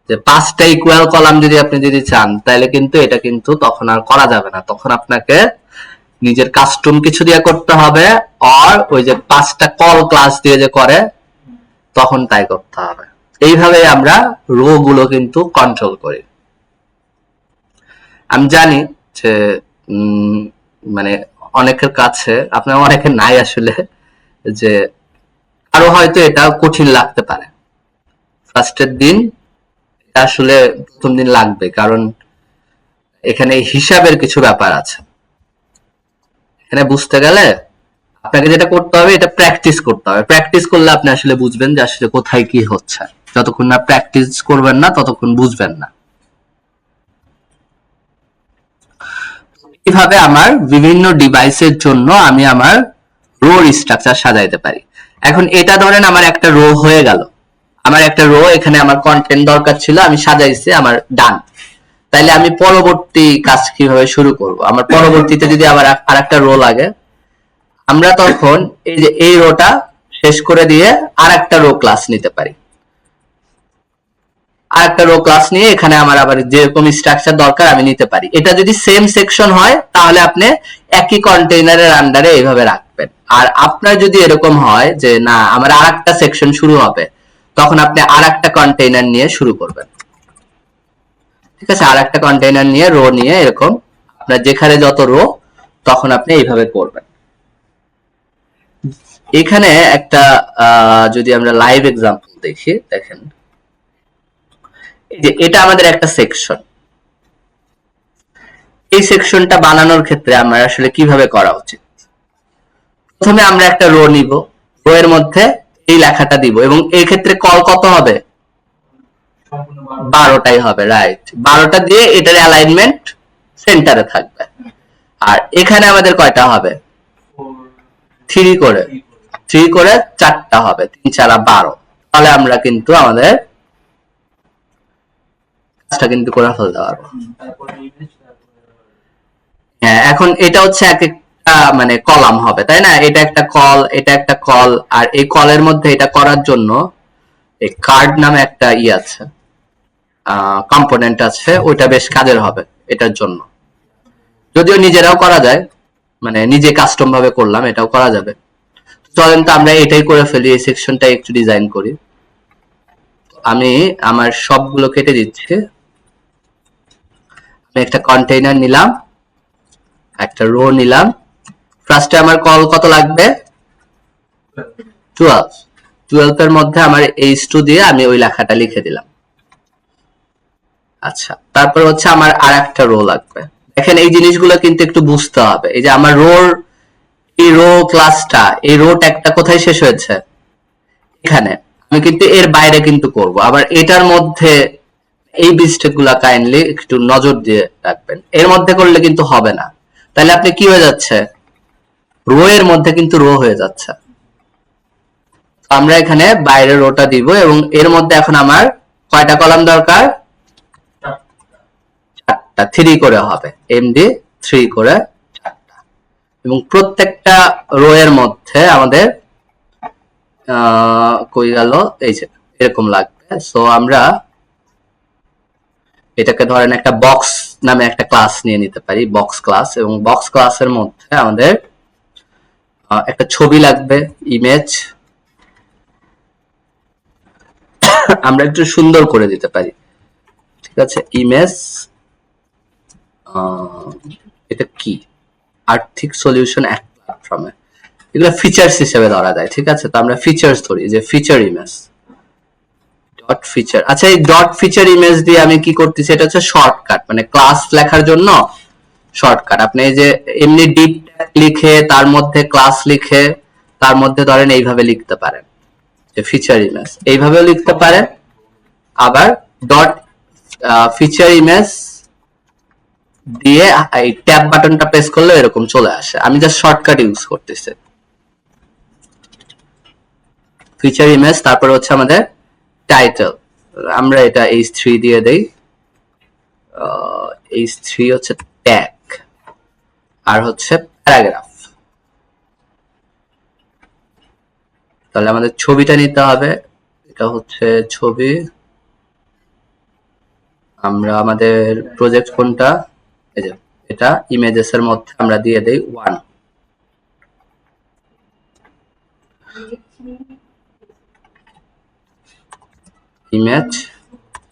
A: যে 5টা ইকুয়াল কলাম যদি আপনি যদি চান, তাহলে কিন্তু এটা কিন্তু তখন আর করা যাবে না, তখন আপনাকে নিজের কাস্টম কিছু দিয়ে করতে হবে, আর ওই যে 5টা কল ক্লাস দিয়ে যে করে তখন তাই করতে হবে। এইভাবে আমরা রো গুলো কিন্তু কন্ট্রোল করি। আমি জানি যে মানে অনেকের কাছে, আপনার অনেকের নাই আসলে, যে আরো হয়তো এটা কঠিন লাগতে পারে ফার্স্টের দিন, আসলে প্রথম দিন লাগবে, কারণ এখানে হিসাবের কিছু ব্যাপার আছে। এখানে বুঝতে গেলে আপনাকে যেটা করতে হবে, এটা প্র্যাকটিস করতে হবে। প্র্যাকটিস করলে আপনি আসলে বুঝবেন যে আসলে কোথায় কি হচ্ছে। যতক্ষণ না প্র্যাকটিস করবেন না ততক্ষণ বুঝবেন না। এইভাবে আমার বিভিন্ন ডিভাইসের জন্য আমি আমার রো স্ট্রাকচার সাজাইতে পারি। এখন এটা ধরেন আমার একটা রো হয়ে গেল, আমার একটা রো, এখানে আমার কন্টেন্ট দরকার ছিল, আমি সাজাইছি, আমার ডান। তাইলে আমি পরবর্তী কাজ কিভাবে শুরু করব? আমার পরবর্তীতে যদি আবার আরেকটা রো লাগে, আমরা তখন এই যে এই রোটা শেষ করে দিয়ে আরেকটা রো ক্লাস নিতে পারি। আরেকটা রো ক্লাস নিয়ে এখানে আমার আবার যেরকম স্ট্রাকচার দরকার আমি নিতে পারি। এটা যদি সেম সেকশন হয় তাহলে আপনি একই কন্টেইনারের আন্ডারে এইভাবে রাখবেন। আর আপনার যদি এরকম হয় যে না আমার আরেকটা সেকশন শুরু হবে, তখন আপনি আরেকটা কন্টেইনার নিয়ে শুরু করবেন। ঠিক আছে, আরেকটা কন্টেইনার নিয়ে রো নিয়ে এরকম আপনার যেখানে যত রো, তখন আপনি এইভাবে করবেন। এখানে একটা যদি আমরা লাইভ এক্সাম্পল দেখি, দেখেন যে এটা আমাদের একটা সেকশন। এই সেকশনটা বানানোর ক্ষেত্রে আমরা আসলে কিভাবে করা উচিত? প্রথমে আমরা একটা রো নিব, রো এর মধ্যে এই লেখাটা দিব, এবং এই ক্ষেত্রে কল কত হবে? 12টাই হবে, রাইট। 12টা দিয়ে এটার অ্যালাইনমেন্ট সেন্টারে থাকবে। আর এখানে আমাদের কয়টা হবে? 3 করে, 3 করে 4টা হবে, 3 4 12। তাহলে আমরা কিন্তু আমাদের কাজটা কিন্তু করে ফেলতে পারবো। হ্যাঁ, এখন এটা হচ্ছে এক একটা মানে কলাম হবে, তাই না? এটা একটা কল, এটা একটা কল, আর এই কলের মধ্যে এটা করার জন্য এই কার্ড নামে একটা আছে, কম্পোনেন্ট আছে, ওইটা বেশ কাজের হবে এটার জন্য। যদিও নিজেরাও করা যায়, মানে নিজে কাস্টম ভাবে করলাম, এটাও করা যাবে। চলেন তো আমরা এটাই করে ফেলি, এই সেকশনটা একটু ডিজাইন করি। আমি আমার সবগুলো কেটে দিচ্ছি। আমি একটা কন্টেইনার নিলাম, একটা রো নিলাম। ফার্স্টে আমার কল কত লাগবে? 12। 12 এর মধ্যে আমার h2 দিয়ে আমি ওই লেখাটা লিখে দিলাম। আচ্ছা, তারপর হচ্ছে আমার আরেকটা রো লাগবে। দেখেন এই জিনিসগুলো কিন্তু একটু বুঝতে হবে। এই যে আমার রোর এই রো ক্লাসটা, এই রো ট্যাগটা কোথায় শেষ হয়েছে? এখানে। আমি কিন্তু এর বাইরে কিন্তু করব। আবার এটার মধ্যে এই মিস্টেক গুলা কাইন্ডলি একটু নজর দিয়ে রাখবেন। এর মধ্যে করলে কিন্তু হবে না। তাহলে আপনি কি হয়ে যাচ্ছে? রো এর মধ্যে কিন্তু রো হয়ে যাচ্ছে। আমরা এখানে বাইরে রোটা দিব, এবং এর মধ্যে এখন আমার কয়টা কলাম দরকার? 4টা, 3 করে হবে, এমডি 3 করে 4টা। এবং প্রত্যেকটা রো এর মধ্যে আমাদের কই গেল, এই যে এরকম লাগবে। সো আমরা এটাকে ধরেন একটা বক্স নামে একটা ক্লাস নিয়ে নিতে পারি, বক্স ক্লাস। এবং বক্স ক্লাসের মধ্যে আমাদের একটা ছবি লাগবে, ইমেজ। আমরা একটু সুন্দর করে দিতে পারি, ঠিক আছে? ইমেজ, এটা কি? আর্থিক সলিউশন এক প্ল্যাটফর্মে, এগুলো ফিচার্স হিসেবে ধরা যায়, ঠিক আছে? তো আমরা ফিচার্স ধরি, যে ফিচার ইমেজ ডট ফিচার। আচ্ছা, এই ডট ফিচার ইমেজ দিয়ে আমি কি করতেছি, এটা হচ্ছে শর্টকাট, মানে ক্লাস লেখার জন্য শর্টকাট। আপনি এই যে এমনি ডিপ লিখে তার মধ্যে ক্লাস লিখে তার মধ্যে ধরেন এইভাবে লিখতে পারেন যে ফিচার ইমেজ, এইভাবেও লিখতে পারেন। আবার ডট ফিচার ইমেজ দিয়ে এই ট্যাব বাটনটা প্রেস করলে এরকম চলে আসে। আমি জাস্ট শর্টকাট ইউজ করতেছি। ফিচার ইমেজ, তারপর হচ্ছে আমাদের টাইটেল, আমরা এটা h3 দিয়ে দেই। h3 হচ্ছে ট্যাগ, আর হচ্ছে প্যারাগ্রাফ। তাহলে আমাদের ছবিটা নিতে হবে, এটা হচ্ছে ছবি। আমরা আমাদের প্রজেক্ট কোনটা, এই যে এটা ইমেজেস এর মধ্যে আমরা দিয়ে দেই 1।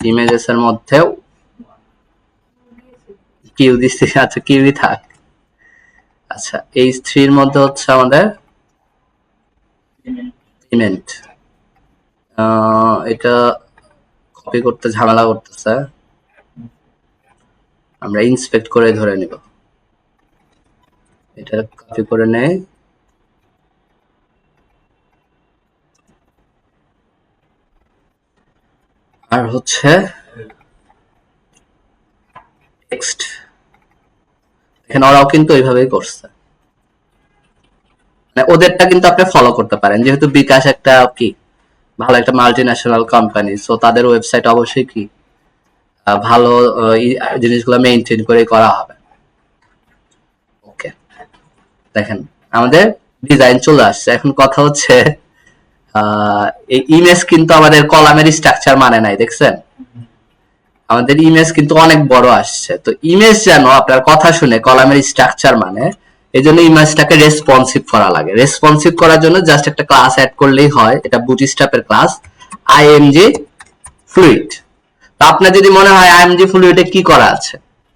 A: ইমেজেস এর মধ্যে কিউ দিচ্ছি, আচ্ছা কিউই থাক। আচ্ছা, h3 এর মধ্যে হচ্ছে আমাদের ইমেন্ট, এটা কপি করতে ঝামেলা করতেছে, আমরা ইন্সপেক্ট করে ধরে নিব। এটা কপি করে নেই, আর হচ্ছে টেক্সট। এখানে ওরাও কিন্তু এইভাবেই করছে, মানে ওদেরটা কিন্তু আপনি ফলো করতে পারেন, যেহেতু বিকাশ একটা কি ভালো একটা মাল্টি ন্যাশনাল কোম্পানি, সো তাদের ওয়েবসাইট অবশ্যই কি ভালো জিনিসগুলো মেইনটেইন করে করা হবে। ওকে, দেখেন আমাদের ডিজাইন চলে আসছে। এখন কথা হচ্ছে এই ইমেজ কিন্তু আমাদের কলামের স্ট্রাকচার মানে নাই, দেখছেন? আমাদের ইমেজ কিন্তু অনেক বড় আসছে। তো ইমেজ যেন আপনার কথা শুনে কলামের স্ট্রাকচার মানে, এই জন্য ইমেজটাকে রেসপন্সিভ করা লাগে। রেসপন্সিভ করার জন্য জাস্ট একটা ক্লাস অ্যাড করলেই হয়, এটা বুটস্ট্র্যাপের ক্লাস img fluid। তো আপনার যদি মনে হয় img fluid এ কি করা আছে,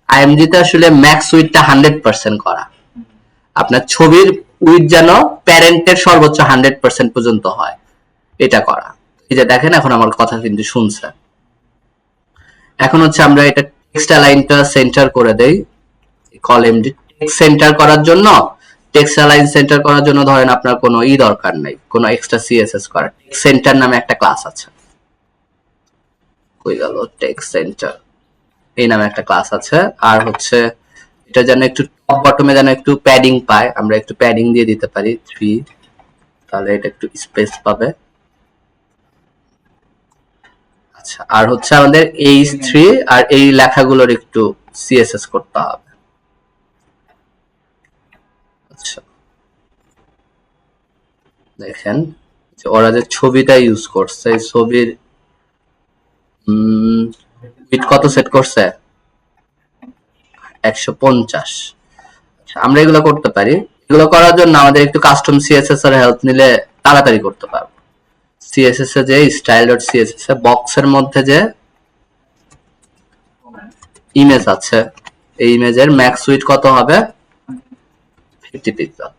A: img তে আসলে ম্যাক্স উইডটা 100% করা, আপনার ছবির উইড যেন প্যারেন্টের সর্বোচ্চ 100% পর্যন্ত হয়, এটা করা। এই যে দেখেন এখন আমার কথা কিন্তু শুনছে। এখন হচ্ছে আমরা এটা টেক্সট অ্যালাইনটা সেন্টার করে দেই, কলাম টেক্সট সেন্টার করার জন্য। টেক্সট অ্যালাইন সেন্টার করার জন্য ধরেন আপনার কোনো দরকার নাই, কোনো এক্সট্রা সিএসএস করার। টেক্সট সেন্টার নামে একটা ক্লাস আছে, কই গেল, টেক্সট সেন্টার এই নামে একটা ক্লাস আছে। আর হচ্ছে এটা যেন একটু টপ বটমে যেন একটু প্যাডিং পায়, আমরা একটু প্যাডিং দিয়ে দিতে পারি 3, তাহলে এটা একটু স্পেস পাবে। আচ্ছা, আর হচ্ছে আমাদের h3 আর এই লেখাগুলোর একটু সিএসএস করতে হবে। আচ্ছা, দেখেন যে ওরা যে ছবিটা ইউজ করছে, এই ছবির উইডথ কত সেট করছে, 150। আচ্ছা, আমরা এগুলো করতে পারি। এগুলো করার জন্য আমাদের একটু কাস্টম সিএসএস এর হেল্প নিলে তাড়াতাড়ি করতে পারবো। সিএসএস এ যে style.css এ বক্সের মধ্যে যে ইমেজ আছে, এই ইমেজের ম্যাক্স উইডথ কত হবে, 50 পিক্সেল।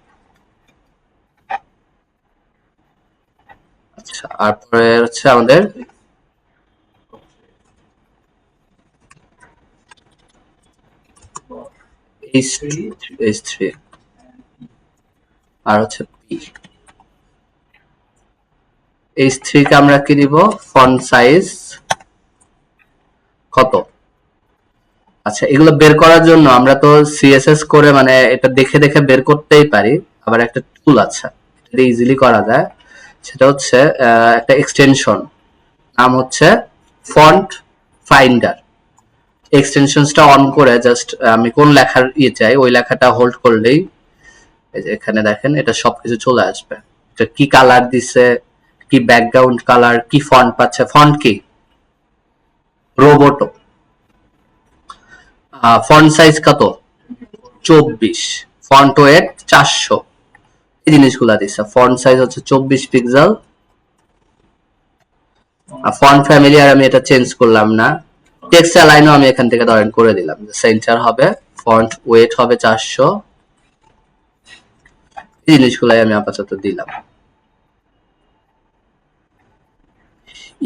A: আচ্ছা, তারপরে হচ্ছে আমাদের h3 আর হচ্ছে p। h3 কে আমরা কি দিব, ফন্ট সাইজ কত। আচ্ছা, এগুলো বের করার জন্য আমরা তো সিএসএস করে মানে এটা দেখে দেখে বের করতেই পারি। আবার একটা টুল আছে, এটা ইজিলি করা যায়, সেটা হচ্ছে একটা এক্সটেনশন, নাম হচ্ছে ফন্ট ফাইন্ডার। এক্সটেনশনসটা অন করে জাস্ট আমি কোন লেখার চাই ওই লেখাটা হোল্ড করলেই এই যে এখানে দেখেন এটা সবকিছু চলে আসবে। এটা কি কালার দিছে, কি ব্যাকগ্রাউন্ড কালার, কি ফন্ট পাচ্ছে, ফন্ট কি রোবোটো, ফন্ট সাইজ কত 24, ফন্ট ওয়েট 400, এই জিনিসগুলা দিছে। ফন্ট সাইজ হচ্ছে 24 পিক্সেল। ফন্ট ফ্যামিলি আর আমি এটা চেঞ্জ করলাম না। টেক্সট অ্যালাইনও আমি এখান থেকে ধরেন করে দিলাম, সেন্টার হবে, ফন্ট ওয়েট হবে 400, এই জিনিসগুলাই আমি আপাতত দিলাম।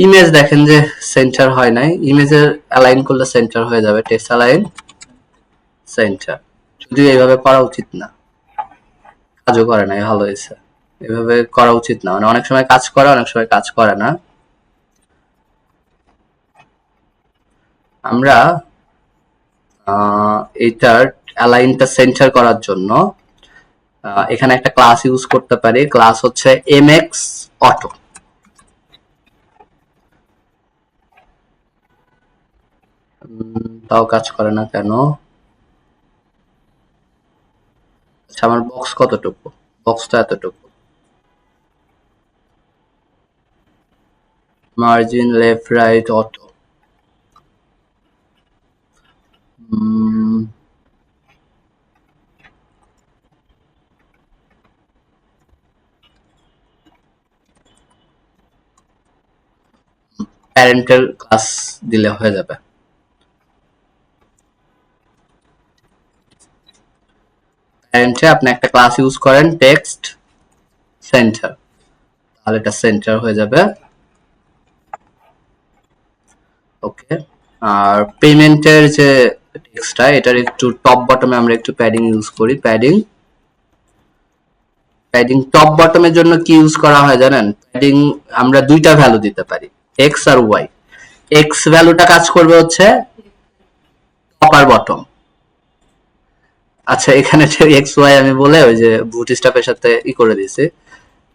A: ইমেজ দেখেন যে সেন্টার হয় নাই, ইমেজের অ্যালাইন করলে সেন্টার হয়ে যাবে, টেক্সট অ্যালাইন সেন্টার। যদিও এইভাবে করা উচিত না, কাজও করে না, ভালো হয়েছে। এভাবে করা উচিত না, মানে অনেক সময় কাজ করে, অনেক সময় কাজ করে না। আমরা এটার অ্যালাইনটা সেন্টার করার জন্য এখানে একটা ক্লাস ইউজ করতে পারি। ক্লাস হচ্ছে mx auto। তাও কাজ করে না কেন? আচ্ছা, আমার বক্স কতটুকু? বক্সটা এতটুকু। Margin left right auto. Parental class দিলে হয়ে যাবে। প্যারেন্টে আপনি একটা ক্লাস ইউজ করেন টেক্সট সেন্টার, তাহলে এটা সেন্টার হয়ে যাবে। ওকে, আর পেমেন্টের যে টেক্সটটা, এটার একটু টপ বটমে আমরা একটু প্যাডিং ইউজ করি। প্যাডিং টপ বটমের জন্য কি ইউজ করা হয় জানেন? প্যাডিং আমরা দুইটা ভ্যালু দিতে পারি, এক্স আর ওয়াই। এক্স ভ্যালুটা কাজ করবে হচ্ছে টপ আর বটম। আচ্ছা, এখানে যে এক্স ওয়াই আমি বলে ওই যে বুটস্ট্র্যাপের সাথে করে দিয়েছি।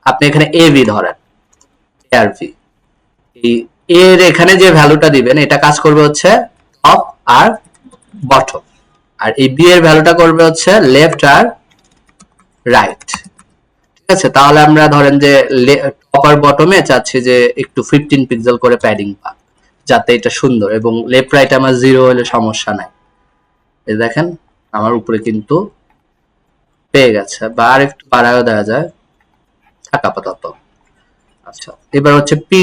A: আপনি এখানে এ ভি ধরেন, এ আর ভি, এই এর এখানে যে ভ্যালুটা দিবেন এটা কাজ করবে হচ্ছে টপ আর বটম, আর এই বি এর ভ্যালুটা করবে হচ্ছে লেফট আর রাইট। ঠিক আছে, তাহলে আমরা ধরেন যে টপ আর বটমে চাচ্ছি যে একটু 15 পিক্সেল করে প্যাডিং পাক, যাতে এটা সুন্দর, এবং লেফট রাইট আমার 0 হলে সমস্যা নাই। এই দেখেন আমার উপরে কিন্তু পেয়ে গেছে, বা আর একটু বাড়ায়ও দেওয়া যায়, থাক আপাতত। আচ্ছা, এবার হচ্ছে পি।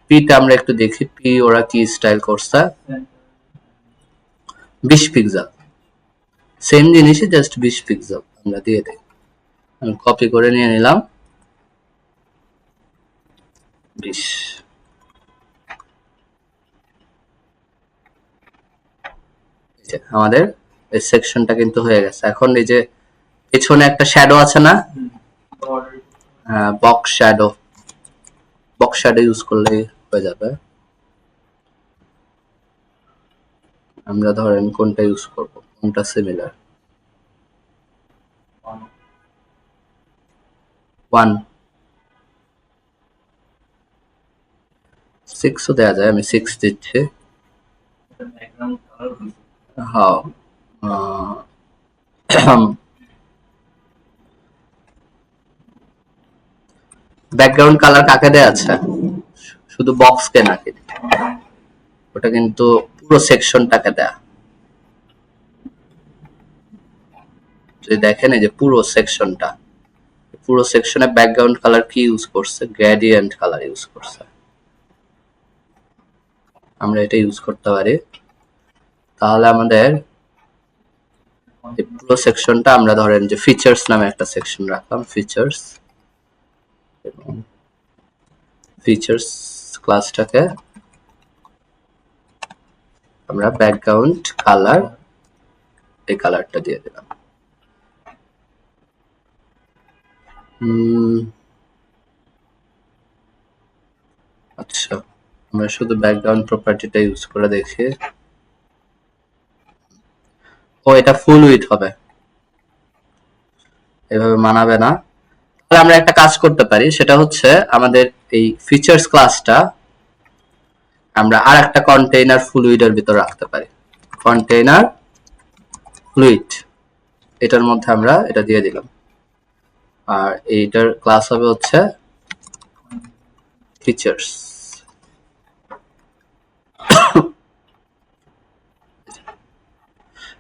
A: পিটা আমরা একটু দেখি, পি ওরা কি স্টাইল করছে। 20 পিক্সেল, সেম জিনিসই, জাস্ট 20 পিক্সেল আমরা দিয়ে দিই। আমি কপি করে নিয়ে নিলাম 20। আমাদের এই সেকশনটা কিন্তু হয়ে গেছে। এখন এই যে পেছনে একটা শ্যাডো আছে না, box shadow, box shadow use করলে হয়ে যাবে। আমরা ধরেন কোনটা ইউজ করব, কোনটা সিমিলার? 1 6ও দেওয়া যায়, আমি 6 দিচ্ছি। হ্যাঁ, ব্যাকগ্রাউন্ড কালার কাকে দেয়া আছে? শুধু বক্স কে নাকি? ওটা কিন্তু পুরো সেকশনটাকে দেয়া। যদি দেখেন এই যে পুরো সেকশনটা, পুরো সেকশনে ব্যাকগ্রাউন্ড কালার কি ইউজ করছে? গ্রেডিয়েন্ট কালার ইউজ করছে। আমরা এটা ইউজ করতে পারি। তাহলে আমাদের এই পুরো সেকশনটা আমরা ধরেন যে ফিচার্স নামে একটা সেকশন রাখলাম, ফিচার্স, এবং ফিচার্স ক্লাসটাকে আমরা ব্যাকগ্রাউন্ড কালার, এই কালারটা দিয়ে দিলাম। আচ্ছা, আমরা শুধু ব্যাকগ্রাউন্ড প্রপার্টিটা ইউজ করে দেখি। ও, এটা ফুল উইডথ হবে, এভাবে মানাবে না। তাহলে আমরা একটা কাজ করতে পারি, সেটা হচ্ছে আমাদের এই ফিচার্স ক্লাসটা আমরা আর একটা কন্টেইনার ফ্লুইডের ভিতর রাখতে পারি। কন্টেইনার ফ্লুইড, এটার মধ্যে আমরা এটা দিয়ে দিলাম, আর এইটার ক্লাস হবে হচ্ছে ফিচার্স।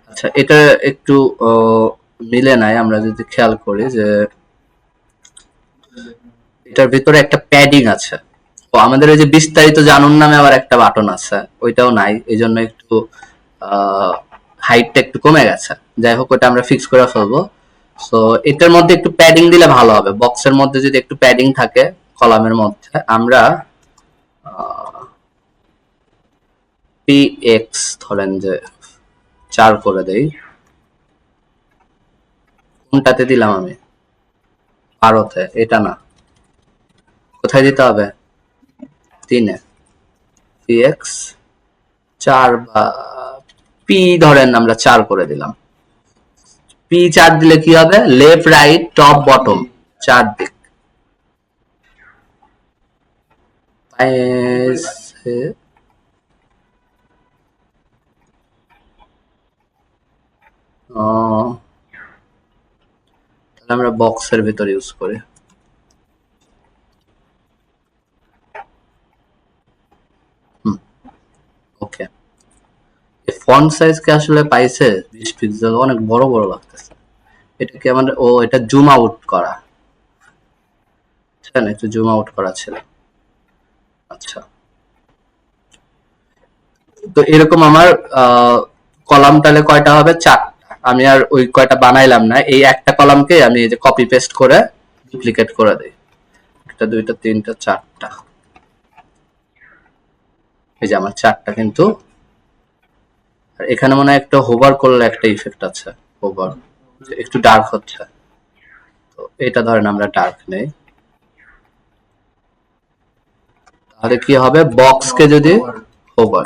A: আচ্ছা, এটা একটু মিলে নাই, আমরা যদি খেয়াল করি যে এটার ভিতরে একটা প্যাডিং আছে। তো আমাদের ওই যে বিস্তারিত জানুন নামে আবার একটা বাটন আছে, ওইটাও নাই, এই জন্য একটু হাইটটা একটু কমে গেছে। যাই হোক, ওটা আমরা ফিক্স করে ফেলবো। সো এটার মধ্যে একটু প্যাডিং দিলে ভালো হবে, বক্সের মধ্যে যদি একটু প্যাডিং থাকে কলামের মধ্যে। আমরা px ধরেন যে 4 করে দেই, কোনটাতে দিলাম আমি? 12তে, এটা না, কোথায় দিতে হবে? 3-এ। px 4 বা p ধরেন আমরা 4 করে দিলাম। p 4 দিলে কি হবে? লেফট রাইট টপ বটম 4 দিক। পাইছে। তাহলে আমরা বক্সের ভিতর ইউজ করি। ওকে, এই ফন্ট সাইজ কে আসলে পাইছে 20 পিক্সেল, অনেক বড় বড় লাগতেছে। এটা কি আমাদের, ও এটা জুম আউট করা, একটু জুম আউট করা ছিল। আচ্ছা, তো এরকম আমার কলাম তাহলে কয়টা হবে? 4টা। আমি আর ওই কয়টা বানাইলাম না, এই একটা কলামকে আমি এই যে কপি পেস্ট করে ডুপ্লিকেট করে দেই। একটা, দুইটা, তিনটা, 4টা। এই যে আমার 4টা কিন্তু। আর এখানে মনে হয় একটা হোভার করলে একটা ইফেক্ট আছে, হোভার একটু ডার্ক হচ্ছে। তো এটা ধরেন আমরা ডার্ক নেই, তাহলে কি হবে? বক্সকে যদি হোভার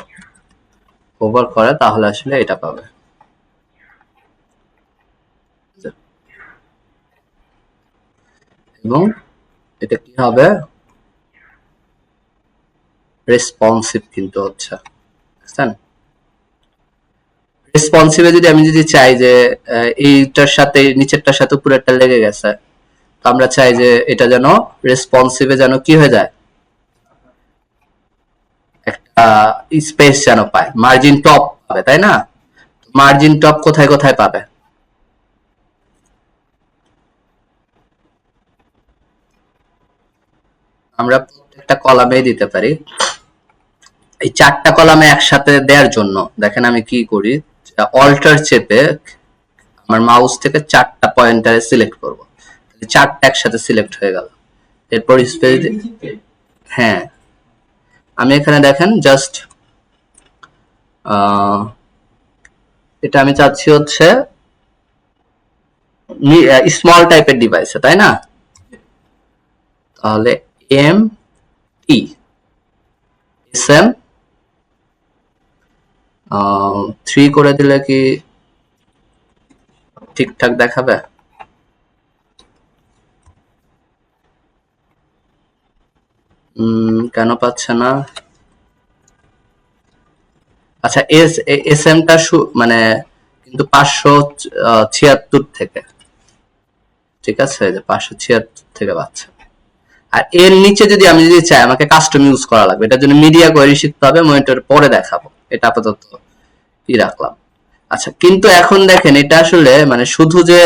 A: হোভার করে তাহলে আসলে এটা পাবে। এবং এটা কি হবে? রেসপন্সিভ কিন্তু হচ্ছে, বুঝছেন? রেসপন্সিভে যদি আমি যদি চাই যে এইটার সাথে নিচেরটার সাথে উপরেরটা লেগে গেছে, তো আমরা চাই যে এটা যেন রেসপন্সিভে যেন কি হয়ে যায়, একটা স্পেস যেন পায়, মার্জিন টপ পাবে, তাই না? মার্জিন টপ কোথায় কোথায় পাবে? আমরা প্রত্যেকটা কলামেই দিতে পারি। এই 4টা কলামে একসাথে দেওয়ার জন্য দেখেন আমি কি করি, অল্টার চেপে আমার মাউস থেকে 4টা পয়েন্টারে সিলেক্ট করব, 4টা একসাথে সিলেক্ট হয়ে গেল। এরপর স্পেস, হ্যাঁ আমি এখানে দেখেন জাস্ট এটা আমি চাচ্ছি হচ্ছে স্মল টাইপের ডিভাইসে, তাই না? তাহলে এম ই এস এম 3 করে দিলে কি ঠিকঠাক দেখাবে? কেন পাচ্ছে না? আচ্ছা, এস এমটা মানে কিন্তু 576 থেকে, ঠিক আছে, যে 576 থেকে পাচ্ছে। আর এর নিচে যদি আমি যদি চাই আমাকে কাস্টম ইউজ করা লাগবে, এটার জন্য মিডিয়া কোয়েরি শিখতে হবে, মনিটর পরে দেখাবো, এটা আপাতত কি রাখলাম। আচ্ছা, কিন্তু এখন দেখেন এটা আসলে মানে শুধু যে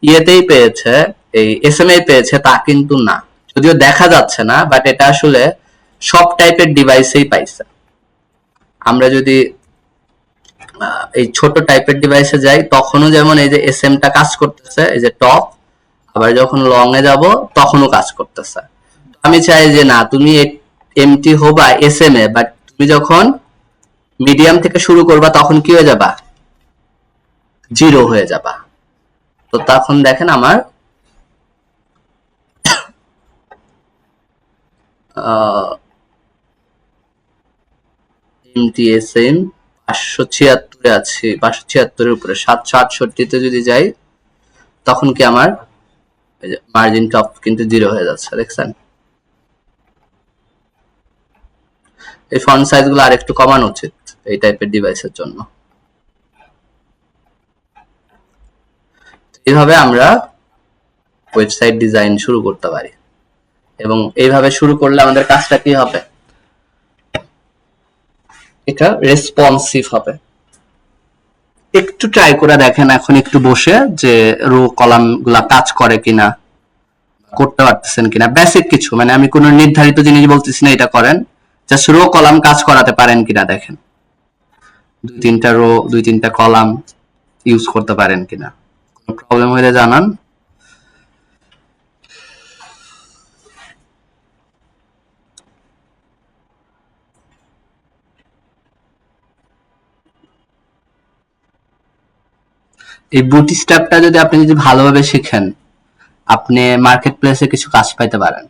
A: ইয়েতেই পেয়েছে, এই এস এম আই পেয়েছে তা কিন্তু না, যদিও দেখা যাচ্ছে না, বাট এটা আসলে সব টাইপের ডিভাইসেই পাইছে। আমরা যদি এই ছোট টাইপের ডিভাইসে যাই তখনও যেমন এই যে এস এমটা কাজ করতেছে, এই যে টপ, আবার যখন লং এ যাব তখনও কাজ করতেছে। আমি চাই যে না, তুমি এমটি হবা এস এম এ, বাট তুমি যখন মিডিয়াম থেকে শুরু করবা তখন কি হয়ে যাবা? 0 হয়ে যাবা। তো তখন দেখেন আমার এমটিএসএম 576 আছে, 576 উপরে 768 যদি যাই তখন কি আমার মার্জিন টপ কিন্তু 0 হয়ে যাচ্ছে, দেখছেন? এই ফন্ট সাইজ গুলো আরেকটু কমানো উচিত এই টাইপের ডিভাইসের জন্য। এইভাবে আমরা ওয়েবসাইট ডিজাইন শুরু করতে পারি, এবং এইভাবে শুরু করলে আমাদের কাজটা কি হবে? এটা রেসপন্সিভ হবে। একটু ট্রাই করে দেখেন এখন একটু বসে যে রো কলাম গুলা কাজ করে কিনা, করতে পারতেছেন কিনা, বেসিক কিছু, মানে আমি কোনো নির্ধারিত জিনিস বলতেছি না এটা করেন, জাস্ট রো কলাম কাজ করাতে পারেন কিনা দেখেন, 2-3টা রো 2-3টা কলাম ইউজ করতে পারেন কিনা। কোনো প্রবলেম হলে জানান। এই বুটস্ট্র্যাপটা যদি ভালোভাবে শিখেন, আপনি মার্কেট প্লেসে কিছু কাজ পাইতে পারেন।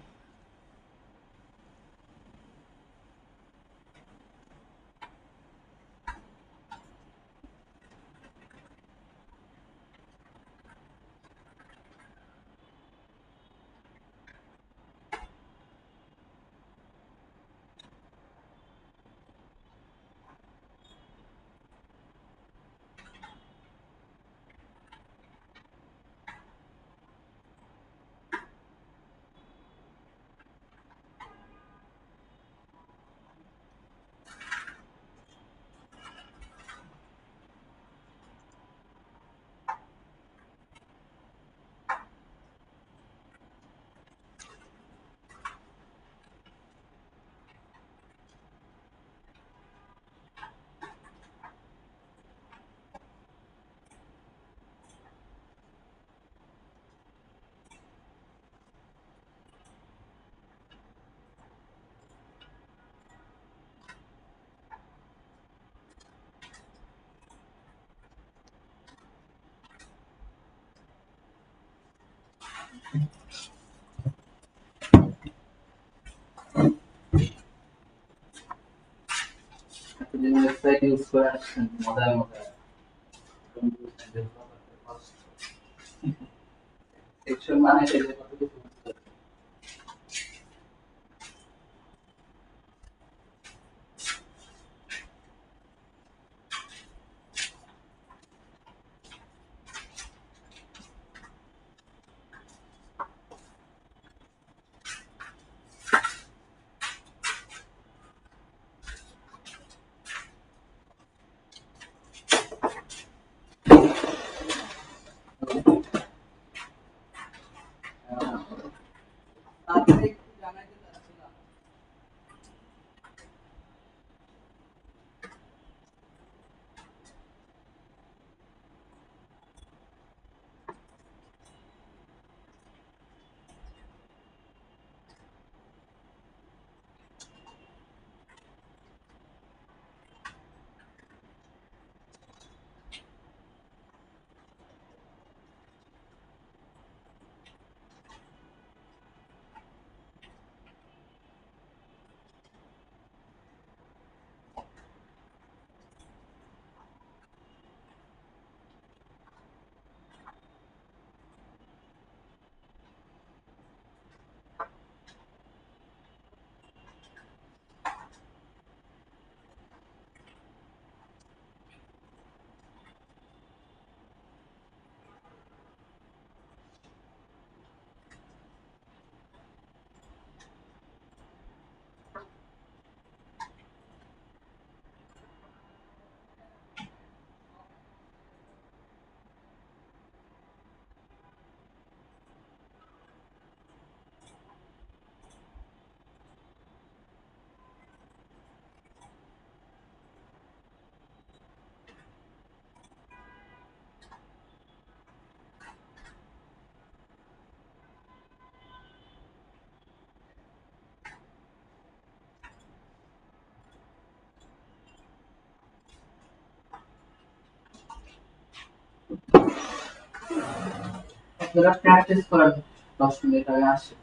A: এতদিন ওয়েবসাইট ইউজ করে আসছেন মজায় মজায়, সেকশন মানে কত কিছু বুঝতে হবে। তারপরে একটু জানাইতে চাচ্ছিলাম, আপনারা প্র্যাকটিস করেন 10 মিনিট আগে আসে।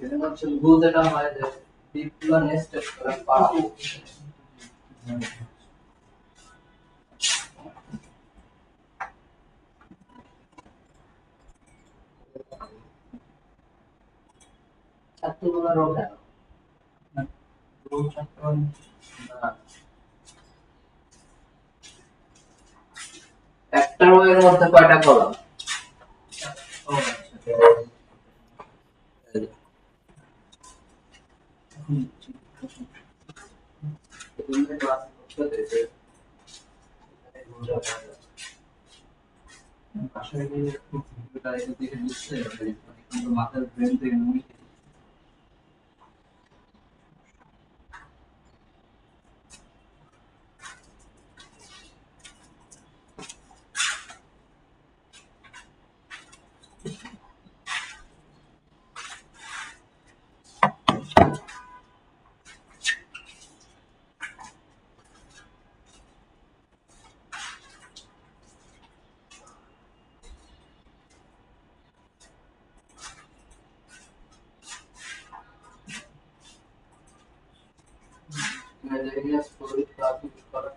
A: এটা হচ্ছে ভুল যেটা হয় যে ডিপগুলো নেস্টেড করে পাওয়া এতগুলো রো কেন? না, একটা রো এর মধ্যে কয়টা কলাম?
C: বাসায় গিয়ে খুব ভিডিওটা একটু দেখে বুঝতে হবে, মানে কিন্তু মাথার ব্রেন থেকে movie
A: miscellaneous fluid class use করা।